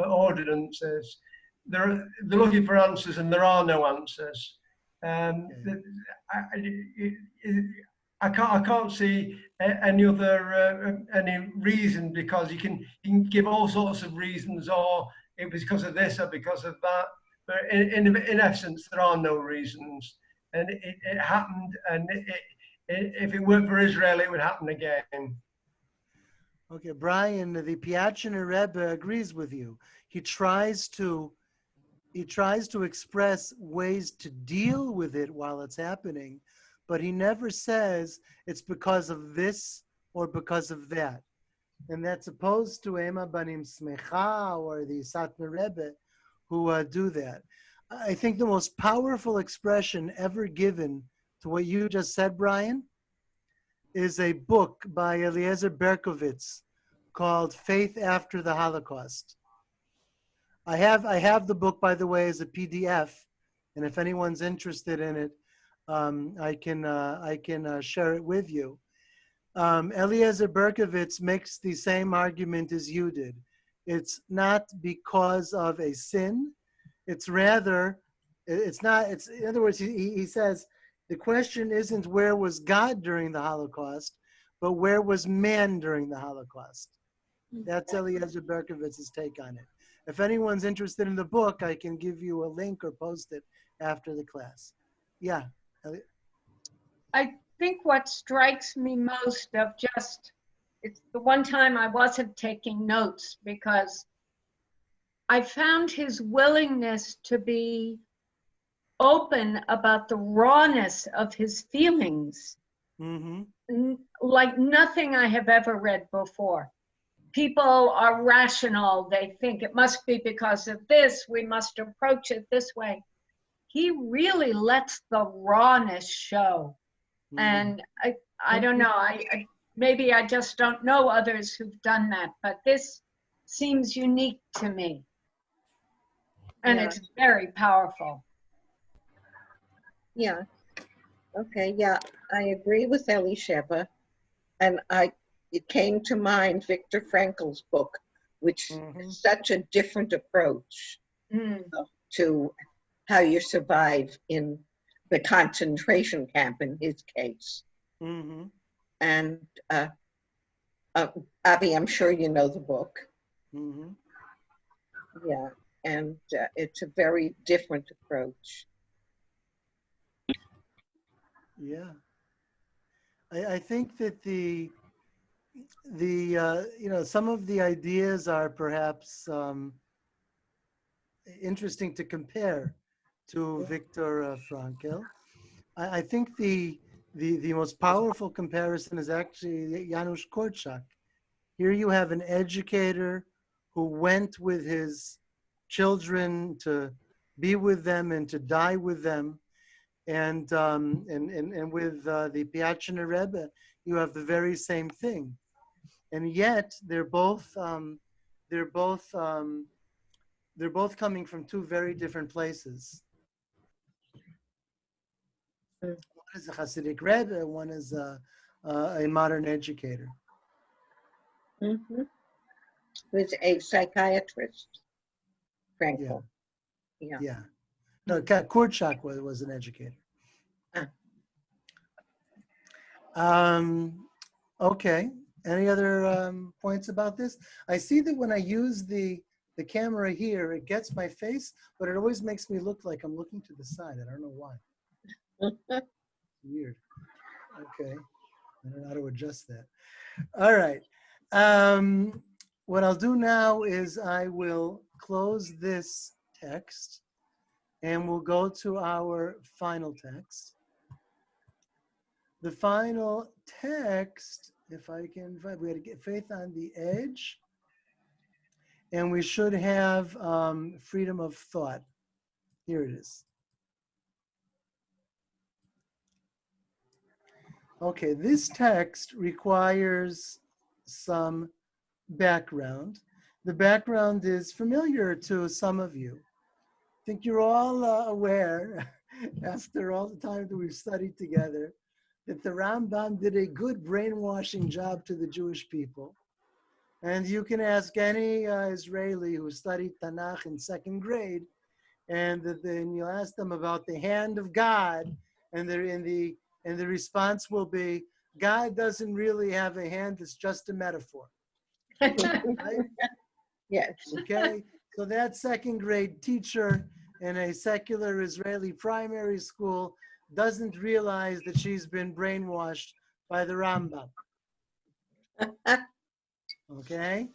[SPEAKER 6] ordinances. They're looking for answers, and there are no answers. I can't see any other any reason, because you can give all sorts of reasons, or it was because of this or because of that. But in essence, there are no reasons, and it happened. And if it weren't for Israel, it would happen again.
[SPEAKER 3] Okay, Brian, the Piaseczno Rebbe agrees with you. He tries to express ways to deal with it while it's happening, but he never says it's because of this or because of that. And that's opposed to Ema Banim Smecha or the Satmar Rebbe who do that. I think the most powerful expression ever given to what you just said, Brian, is a book by Eliezer Berkovitz called Faith After the Holocaust. I have the book, by the way, as a PDF, and if anyone's interested in it, I can share it with you. Eliezer Berkovitz makes the same argument as you did. It's not because of a sin. It's rather, it's not, it's, in other words, he says, the question isn't where was God during the Holocaust, but where was man during the Holocaust? That's Eliezer Berkovitz's take on it. If anyone's interested in the book, I can give you a link or post it after the class. Yeah.
[SPEAKER 1] I think what strikes me most of just, it's the one time I wasn't taking notes because I found his willingness to be open about the rawness of his feelings, like nothing I have ever read before. People are rational. They think it must be because of this. We must approach it this way. He really lets the rawness show. And I don't know, maybe I just don't know others who've done that, but this seems unique to me. And
[SPEAKER 4] Yeah.
[SPEAKER 1] it's very powerful.
[SPEAKER 4] Yeah. Okay. Yeah, I agree with Elisheva, and it came to mind Viktor Frankl's book, which is such a different approach to how you survive in the concentration camp in his case. And Avi, I'm sure you know the book. Yeah, and it's a very different approach.
[SPEAKER 3] Yeah, I think that the you know, some of the ideas are perhaps interesting to compare to Viktor Frankl. I think the most powerful comparison is actually Janusz Korczak. Here you have an educator who went with his children to be with them and to die with them. And with the Piaseczno Rebbe, you have the very same thing, and yet they're both coming from two very different places. One is a Hasidic Rebbe, one is a modern educator.
[SPEAKER 4] Who's a psychiatrist, Frankel.
[SPEAKER 3] Yeah. No, Korczak was an educator. Okay. Any other points about this? I see that when I use the camera here, it gets my face, but it always makes me look like I'm looking to the side. I don't know why. Weird. Okay. I don't know how to adjust that. All right. What I'll do now is I will close this text and we'll go to our final text. The final text, if I can find, we got to get faith on the edge. And we should have freedom of thought. Here it is. Okay, this text requires some background. The background is familiar to some of you. I think you're all aware, after all the time that we've studied together, that the Rambam did a good brainwashing job to the Jewish people. And you can ask any Israeli who studied Tanakh in second grade, and then you'll ask them about the hand of God, and the response will be, God doesn't really have a hand, it's just a metaphor. Right?
[SPEAKER 4] Yes.
[SPEAKER 3] Okay, so that second grade teacher in a secular Israeli primary school doesn't realize that she's been brainwashed by the Rambam. Okay?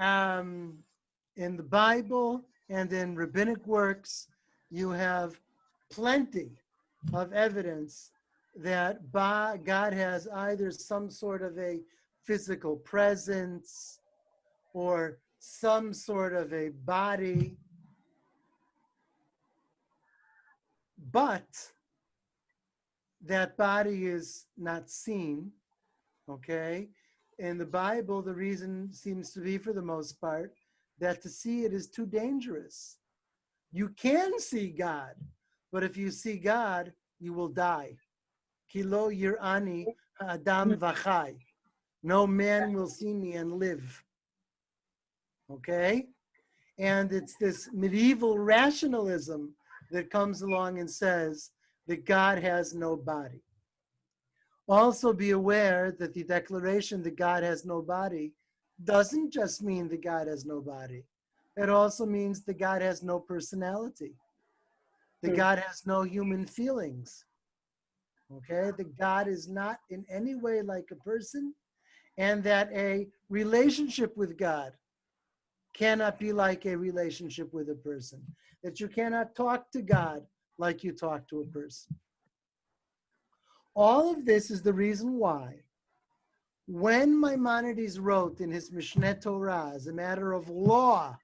[SPEAKER 3] In the Bible and in rabbinic works, you have plenty of evidence that God has either some sort of a physical presence or some sort of a body. But that body is not seen, okay? In the Bible, the reason seems to be, for the most part, that to see it is too dangerous. You can see God, but if you see God, you will die. Kilo yirani adam vachai. No man will see me and live. Okay? And it's this medieval rationalism that comes along and says that God has no body. Also be aware that the declaration that God has no body doesn't just mean that God has no body. It also means that God has no personality, that God has no human feelings. Okay? That God is not in any way like a person, and that a relationship with God cannot be like a relationship with a person. That you cannot talk to God like you talk to a person. All of this is the reason why, when Maimonides wrote in his Mishneh Torah as a matter of law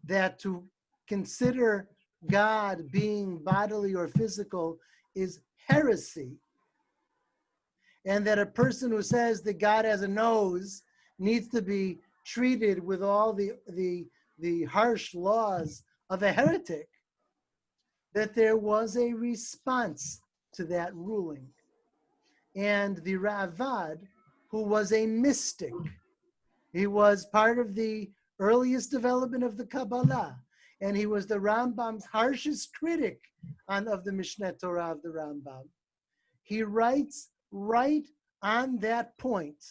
[SPEAKER 3] that to consider God being bodily or physical is heresy, and that a person who says that God has a nose needs to be treated with all the harsh laws of a heretic, that there was a response to that ruling. And the Ravad, who was a mystic, he was part of the earliest development of the Kabbalah, and he was the Rambam's harshest critic of the Mishneh Torah of the Rambam. He writes right on that point.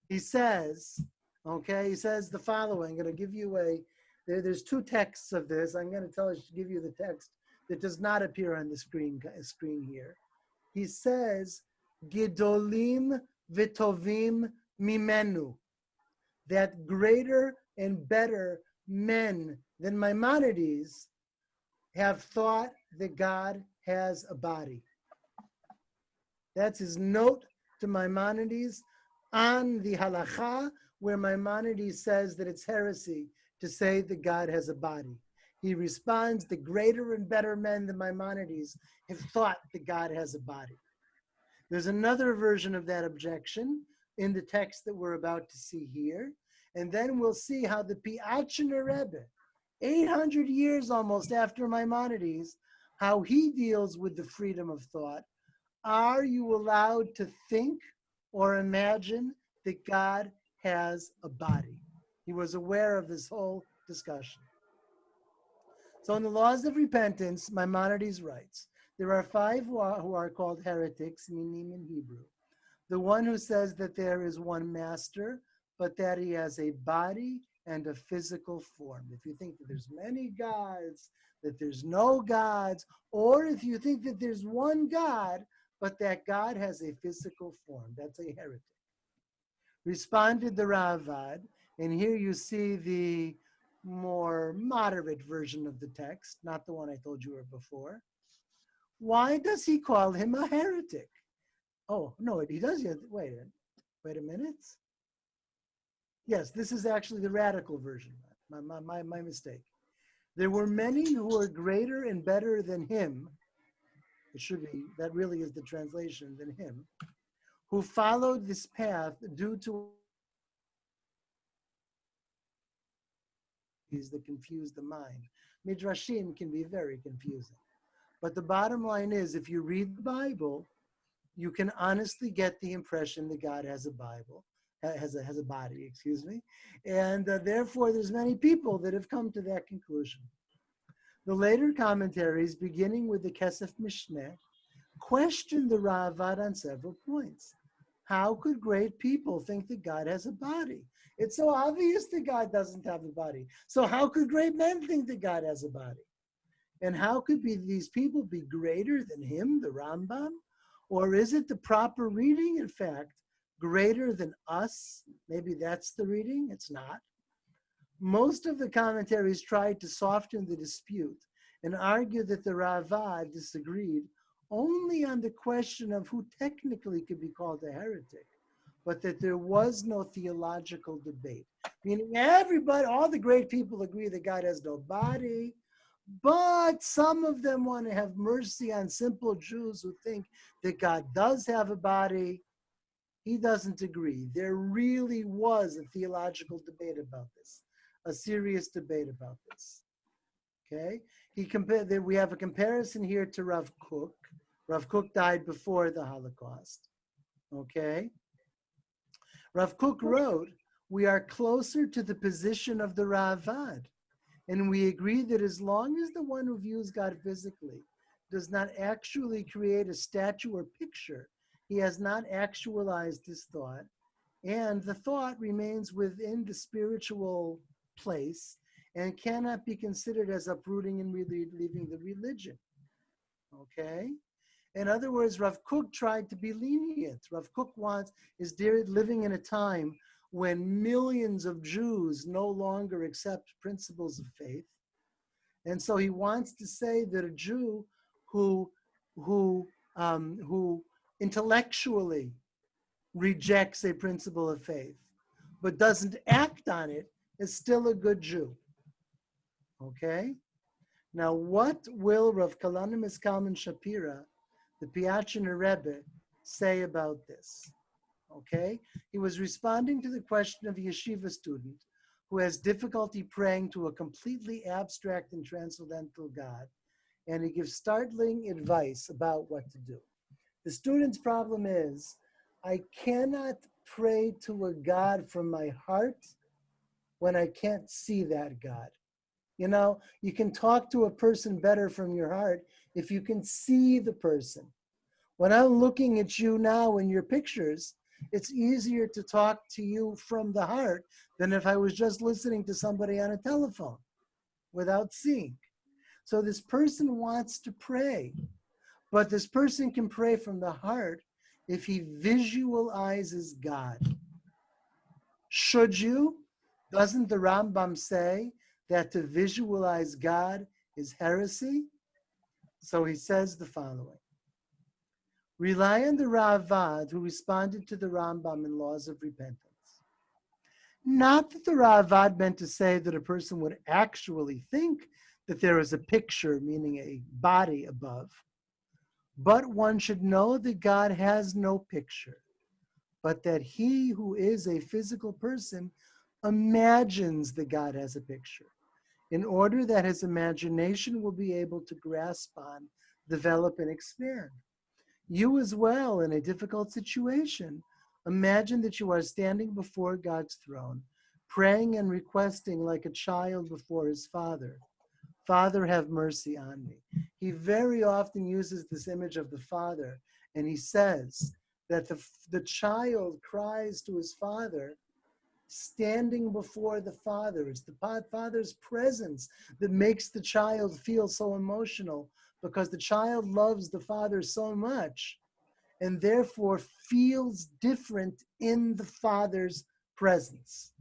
[SPEAKER 3] He says, okay, he says the following. I'm going to give you there's two texts of this. I'm going to give you the text that does not appear on the screen here. He says, Gidolim v'tovim mimenu, that greater and better men than Maimonides have thought that God has a body. That's his note to Maimonides on the halacha, where Maimonides says that it's heresy to say that God has a body. He responds, the greater and better men than Maimonides have thought that God has a body. There's another version of that objection in the text that we're about to see here. And then we'll see how the Piaseczno Rebbe, 800 years almost after Maimonides, how he deals with the freedom of thought. Are you allowed to think or imagine that God has a body? He was aware of this whole discussion. So in the laws of repentance, Maimonides writes, there are 5 who are called heretics, minim in Hebrew. The one who says that there is one master, but that he has a body and a physical form. If you think that there's many gods, that there's no gods, or if you think that there's one God, but that God has a physical form, that's a heretic. Responded the Ravad, and here you see the more moderate version of the text, not the one I told you before. Why does he call him a heretic? Oh, no, he does. Wait a minute. Yes, this is actually the radical version. My mistake. There were many who were greater and better than him. It should be, that really is the translation, than him, who followed this path due to that confuse the mind. Midrashim can be very confusing. But the bottom line is, if you read the Bible, you can honestly get the impression that God has a body, excuse me. And therefore, there's many people that have come to that conclusion. The later commentaries, beginning with the Kesef Mishneh, question the Ravad on several points. How could great people think that God has a body? It's so obvious that God doesn't have a body. So how could great men think that God has a body? And how could these people be greater than him, the Rambam? Or is it the proper reading, in fact, greater than us? Maybe that's the reading. It's not. Most of the commentaries tried to soften the dispute and argue that the Ravad disagreed only on the question of who technically could be called a heretic. but that there was no theological debate. Meaning everybody, all the great people agree that God has no body, but some of them want to have mercy on simple Jews who think that God does have a body. He doesn't agree. There really was a theological debate about this, a serious debate about this. Okay? We have a comparison here to Rav Kook. Rav Kook died before the Holocaust. Okay? Rav Kook wrote, "We are closer to the position of the Ravad, and we agree that as long as the one who views God physically does not actually create a statue or picture, he has not actualized his thought, and the thought remains within the spiritual place and cannot be considered as uprooting and leaving the religion." Okay? In other words, Rav Kook tried to be lenient. Rav Kook is living in a time when millions of Jews no longer accept principles of faith. And so he wants to say that a Jew who intellectually rejects a principle of faith, but doesn't act on it, is still a good Jew. Okay? Now, what will Rav Kalonymus Kalman Shapira, the Piaseczno Rebbe, say about this? Okay? He was responding to the question of a yeshiva student who has difficulty praying to a completely abstract and transcendental God, and he gives startling advice about what to do. The student's problem is, I cannot pray to a God from my heart when I can't see that God. You know, you can talk to a person better from your heart if you can see the person. When I'm looking at you now in your pictures, it's easier to talk to you from the heart than if I was just listening to somebody on a telephone without seeing. So this person wants to pray, but this person can pray from the heart if he visualizes God. Should you? Doesn't the Rambam say that to visualize God is heresy? So he says the following. Rely on the Ravad who responded to the Rambam in Laws of Repentance. Not that the Ravad meant to say that a person would actually think that there is a picture, meaning a body above, but one should know that God has no picture, but that he who is a physical person imagines that God has a picture, in order that his imagination will be able to grasp on, develop, and expand. You as well, in a difficult situation, imagine that you are standing before God's throne, praying and requesting like a child before his father. Father, have mercy on me. He very often uses this image of the father, and he says that the child cries to his father, standing before the father. It's the father's presence that makes the child feel so emotional, because the child loves the father so much and therefore feels different in the father's presence.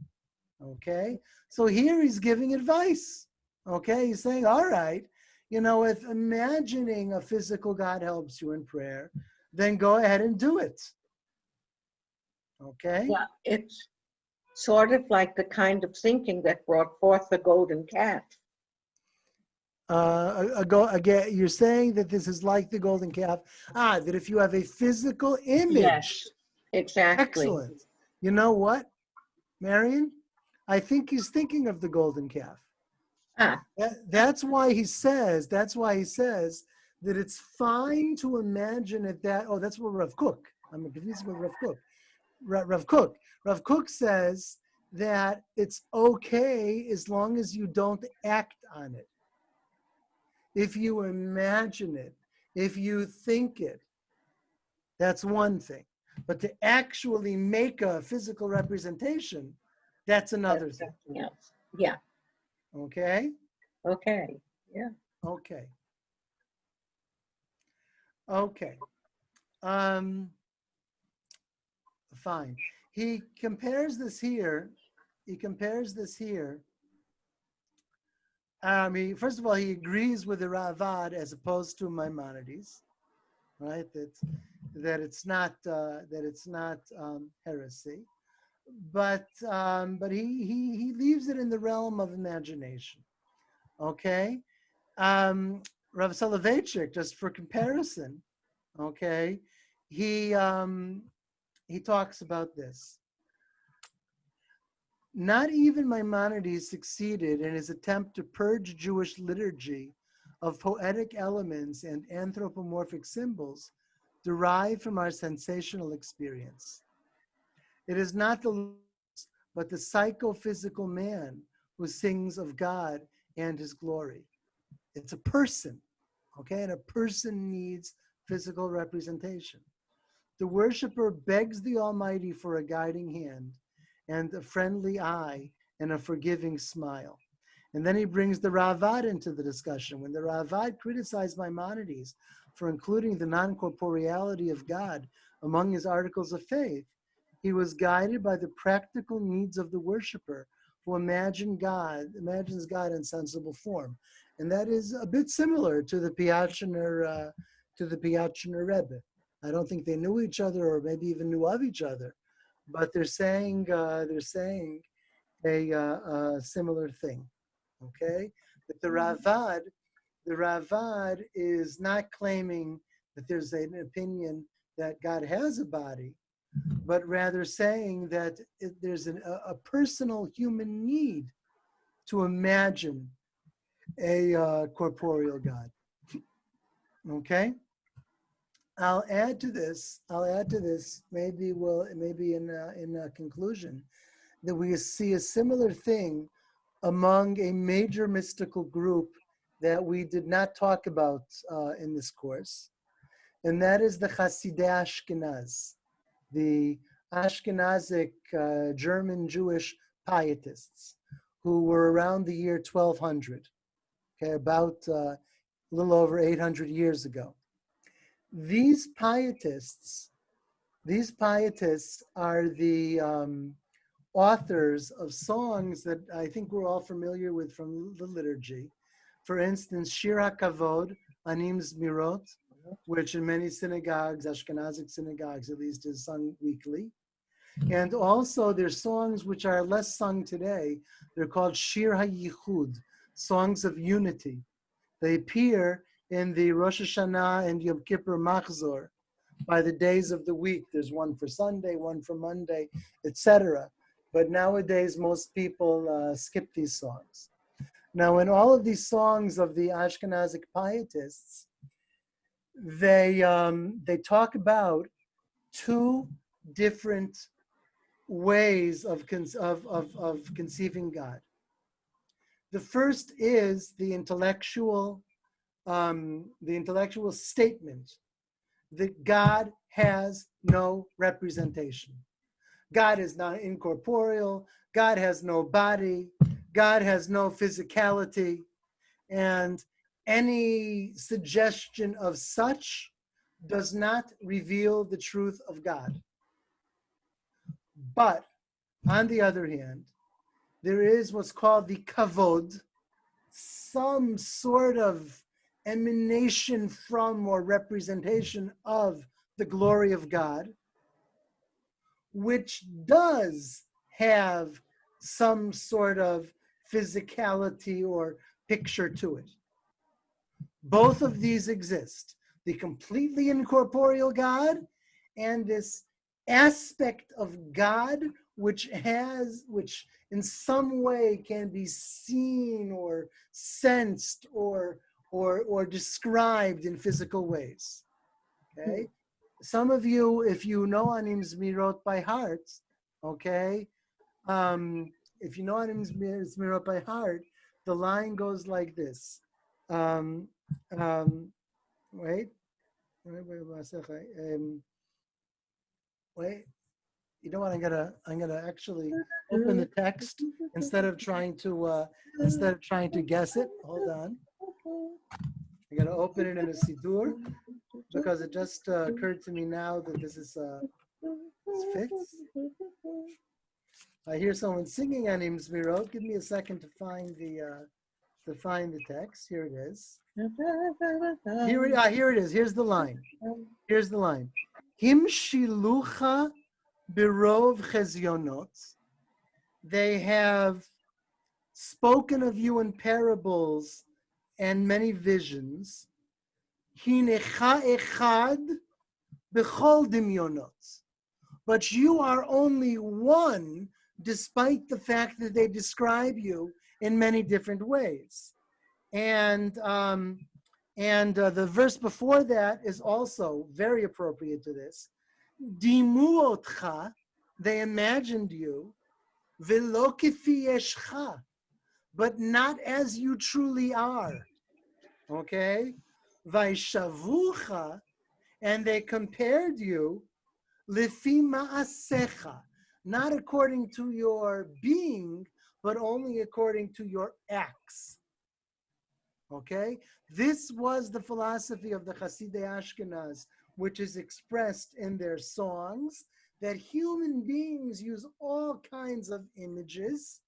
[SPEAKER 3] Okay? So here he's giving advice. Okay? He's saying, all right, you know, if imagining a physical God helps you in prayer, then go ahead and do it. Okay?
[SPEAKER 4] Yeah, it's sort of like the kind of thinking that brought forth the golden calf.
[SPEAKER 3] Again, you're saying that this is like the golden calf. That if you have a physical image.
[SPEAKER 4] Yes, exactly.
[SPEAKER 3] Excellent. You know what, Marion? I think he's thinking of the golden calf. That's why he says that it's fine to imagine it that, oh, that's what Rav Kook. I'm confused with Rav Kook. Rav Kook says that it's okay as long as you don't act on it. If you imagine it, if you think it, that's one thing. But to actually make a physical representation, that's another thing.
[SPEAKER 4] Else. Yeah.
[SPEAKER 3] Okay?
[SPEAKER 4] Okay. Yeah.
[SPEAKER 3] Okay. Okay. Fine. He compares this here. First of all, he agrees with the Ravad as opposed to Maimonides. right? That it's not heresy, but he leaves it in the realm of imagination. Okay, Rav Soloveitchik, just for comparison, okay, he talks about this. Not even Maimonides succeeded in his attempt to purge Jewish liturgy of poetic elements and anthropomorphic symbols derived from our sensational experience. It is not the but the psychophysical man who sings of God and his glory. It's a person, okay? And a person needs physical representation. The worshiper begs the Almighty for a guiding hand and a friendly eye and a forgiving smile. And then he brings the Ravad into the discussion. When the Ravad criticized Maimonides for including the non-corporeality of God among his articles of faith, he was guided by the practical needs of the worshiper who imagines God in sensible form. And that is a bit similar to the Piaseczno Rebbe. I don't think they knew each other or maybe even knew of each other, but they're saying a similar thing. Okay, that the Ravad is not claiming that there's an opinion that God has a body, but rather saying that there's a personal human need to imagine a corporeal God. Okay, I'll add to this. Maybe in a conclusion, that we see a similar thing among a major mystical group that we did not talk about in this course, and that is the Hasidei Ashkenaz, the Ashkenazic German Jewish pietists who were around the year 1200, okay, about a little over 800 years ago. These pietists are the authors of songs that I think we're all familiar with from the liturgy. For instance, Shir HaKavod, Anim Zmirot, which in many synagogues, Ashkenazic synagogues at least, is sung weekly. And also there's songs which are less sung today. They're called Shir HaYichud, songs of unity. They appear in the Rosh Hashanah and Yom Kippur Machzor by the days of the week. There's one for Sunday, one for Monday, etc. But nowadays, most people skip these songs. Now, in all of these songs of the Ashkenazic pietists, they talk about two different ways of conceiving God. The first is the intellectual statement that God has no representation. God is not incorporeal. God has no body. God has no physicality. And any suggestion of such does not reveal the truth of God. But on the other hand, there is what's called the kavod, some sort of emanation from or representation of the glory of God, which does have some sort of physicality or picture to it. Both of these exist. The completely incorporeal God and this aspect of God which in some way can be seen or sensed or described in physical ways. Okay? Some of you, if you know Anim Zmirot by heart, okay, if you know Anim Zmirot by heart, the line goes like this. Wait, you know what? I'm gonna actually open the text instead of trying to guess it. Hold on. I'm gonna open it in a Siddur because it just occurred to me now that this fits. I hear someone singing Anim Zmirot. Give me a second to find the to find the text. Here it is. Here it is. Here's the line. Here's the line. Him shilucha birov chezyonot. They have spoken of you in parables and many visions. Hinecha echad b'chol dimyonot. But you are only one, despite the fact that they describe you in many different ways. And the verse before that is also very appropriate to this. Dimu otcha, they imagined you, velo kifi yeshcha, but not as you truly are. Okay? Vaishavucha, and they compared you, lifi ma'asecha, not according to your being, but only according to your acts. Okay? This was the philosophy of the Hasidei Ashkenaz, which is expressed in their songs, that human beings use all kinds of images,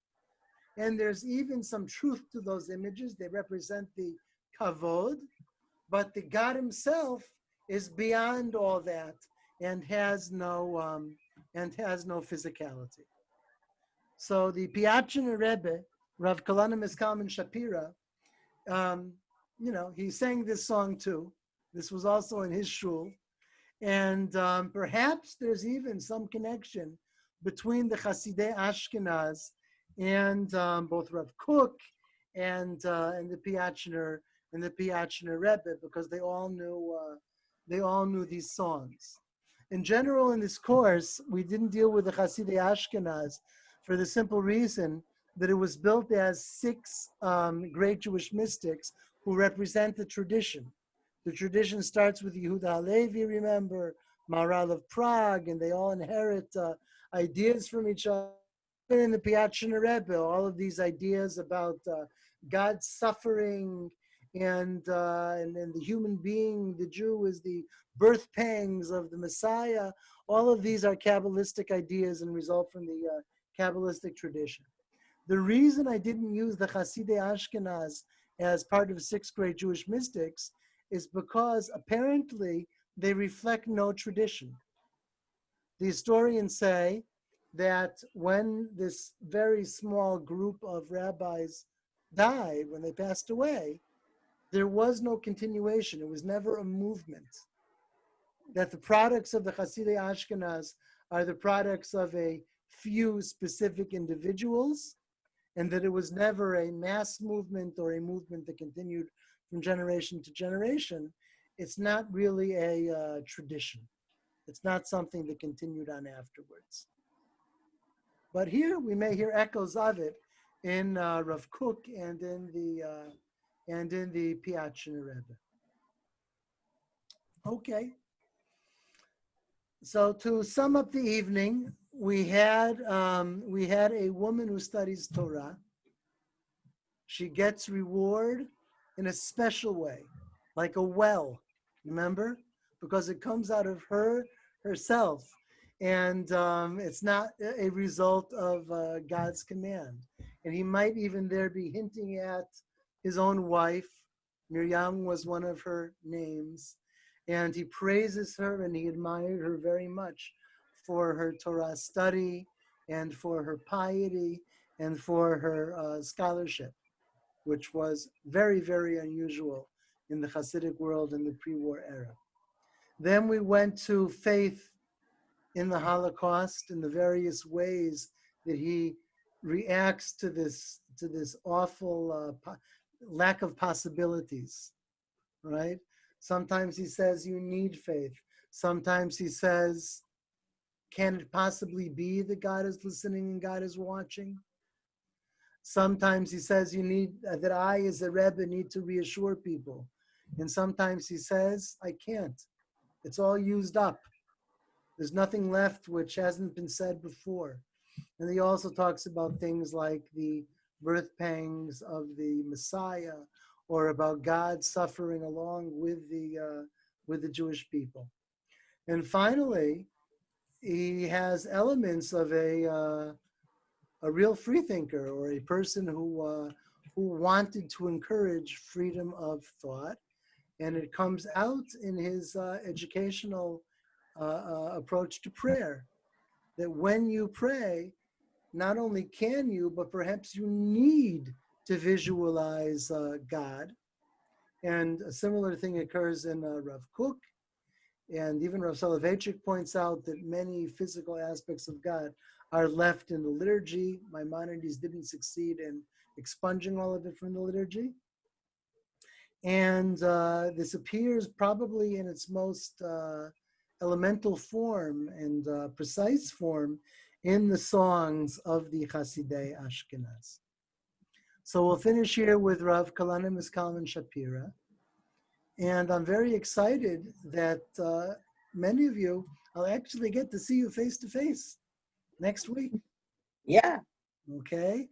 [SPEAKER 3] and there's even some truth to those images. They represent the kavod, but the God himself is beyond all that and has no physicality. So the Piaseczno Rebbe, Rav Kalonymus Kalman Shapira, he sang this song too. This was also in his shul. And perhaps there's even some connection between the Hasidei Ashkenaz and both Rav Kook and the Piaseczno Rebbe, because they all knew these songs. In general, in this course, we didn't deal with the Hasidei Ashkenaz for the simple reason that it was built as 6 great Jewish mystics who represent the tradition. The tradition starts with Yehuda Halevi, remember, Maharal of Prague, and they all inherit ideas from each other. In the Piaseczno Rebbe, all of these ideas about God's suffering and the human being, the Jew, is the birth pangs of the Messiah. All of these are Kabbalistic ideas and result from the Kabbalistic tradition. The reason I didn't use the Hasidei Ashkenaz as part of 6 great Jewish mystics is because apparently they reflect no tradition. The historians say that when this very small group of rabbis died, when they passed away, there was no continuation. It was never a movement. That the products of the Hasidei Ashkenaz are the products of a few specific individuals, and that it was never a mass movement or a movement that continued from generation to generation. It's not really a tradition. It's not something that continued on afterwards. But here we may hear echoes of it in Rav Kook and in the Piaseczno Rebbe. Okay. So to sum up the evening, we had a woman who studies Torah. She gets reward in a special way, like a well, remember? Because it comes out of herself. And it's not a result of God's command. And he might even there be hinting at his own wife. Miriam was one of her names. And he praises her and he admired her very much for her Torah study and for her piety and for her scholarship, which was very, very unusual in the Hasidic world in the pre-war era. Then we went to faith in the Holocaust, in the various ways that he reacts to this awful lack of possibilities, right? Sometimes he says you need faith. Sometimes he says, can it possibly be that God is listening and God is watching? Sometimes he says you need that I as a Rebbe need to reassure people. And sometimes he says, I can't. It's all used up. There's nothing left which hasn't been said before. And he also talks about things like the birth pangs of the Messiah, or about God suffering along with the Jewish people. And finally, he has elements of a real freethinker, or a person who who wanted to encourage freedom of thought. And it comes out in his educational approach to prayer, that when you pray, not only can you, but perhaps you need to visualize God. And a similar thing occurs in Rav Kook. And even Rav Soloveitchik points out that many physical aspects of God are left in the liturgy. Maimonides didn't succeed in expunging all of it from the liturgy. And this appears probably in its most elemental form and precise form in the songs of the Hasidei Ashkenaz. So we'll finish here with Rav Kalonymus Kalman Shapira. And I'm very excited that many of you, I'll actually get to see you face to face next week.
[SPEAKER 4] Yeah.
[SPEAKER 3] Okay,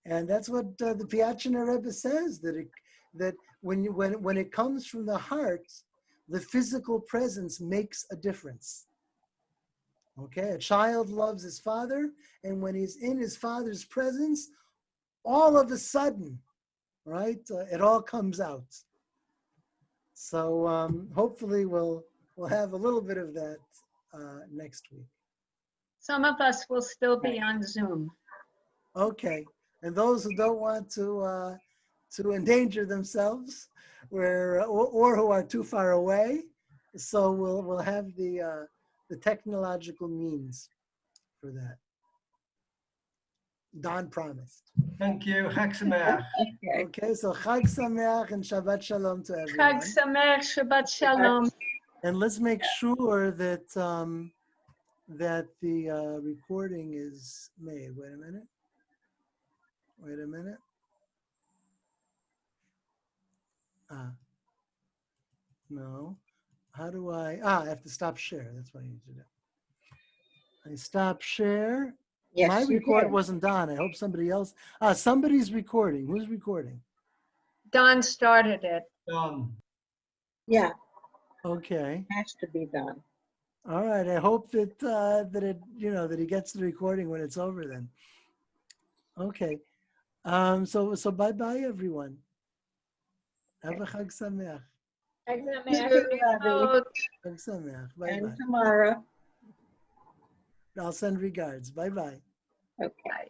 [SPEAKER 3] and that's what the Piaseczno Rebbe says, that when it comes from the heart, the physical presence makes a difference. Okay, a child loves his father, and when he's in his father's presence, all of a sudden, right, it all comes out. So hopefully we'll have a little bit of that next week.
[SPEAKER 1] Some of us will still be on Zoom.
[SPEAKER 3] Okay, and those who don't want to endanger themselves, or who are too far away, so we'll have the technological means for that. Don promised.
[SPEAKER 6] Thank you. Chag Sameach.
[SPEAKER 4] Okay.
[SPEAKER 3] Okay, so Chag Sameach and Shabbat Shalom to everyone.
[SPEAKER 1] Chag Sameach, Shabbat Shalom.
[SPEAKER 3] And let's make sure that that the recording is made. Wait a minute. Wait a minute. No. How do I have to stop share. That's what I need to do. I stop share.
[SPEAKER 4] Yes,
[SPEAKER 3] My
[SPEAKER 4] you
[SPEAKER 3] record
[SPEAKER 4] did.
[SPEAKER 3] wasn't on. I hope somebody else. Somebody's recording. Who's recording?
[SPEAKER 1] Don started it.
[SPEAKER 4] Yeah,
[SPEAKER 3] Okay.
[SPEAKER 4] has to be done.
[SPEAKER 3] All right. I hope that that he gets the recording when it's over then. Okay. So bye everyone. Have a Chag Sameach.
[SPEAKER 1] Chag
[SPEAKER 4] Rabbi.
[SPEAKER 3] Chag Sameach. Bye
[SPEAKER 4] And
[SPEAKER 3] bye.
[SPEAKER 4] tomorrow.
[SPEAKER 3] I'll send regards. Bye bye.
[SPEAKER 4] Okay.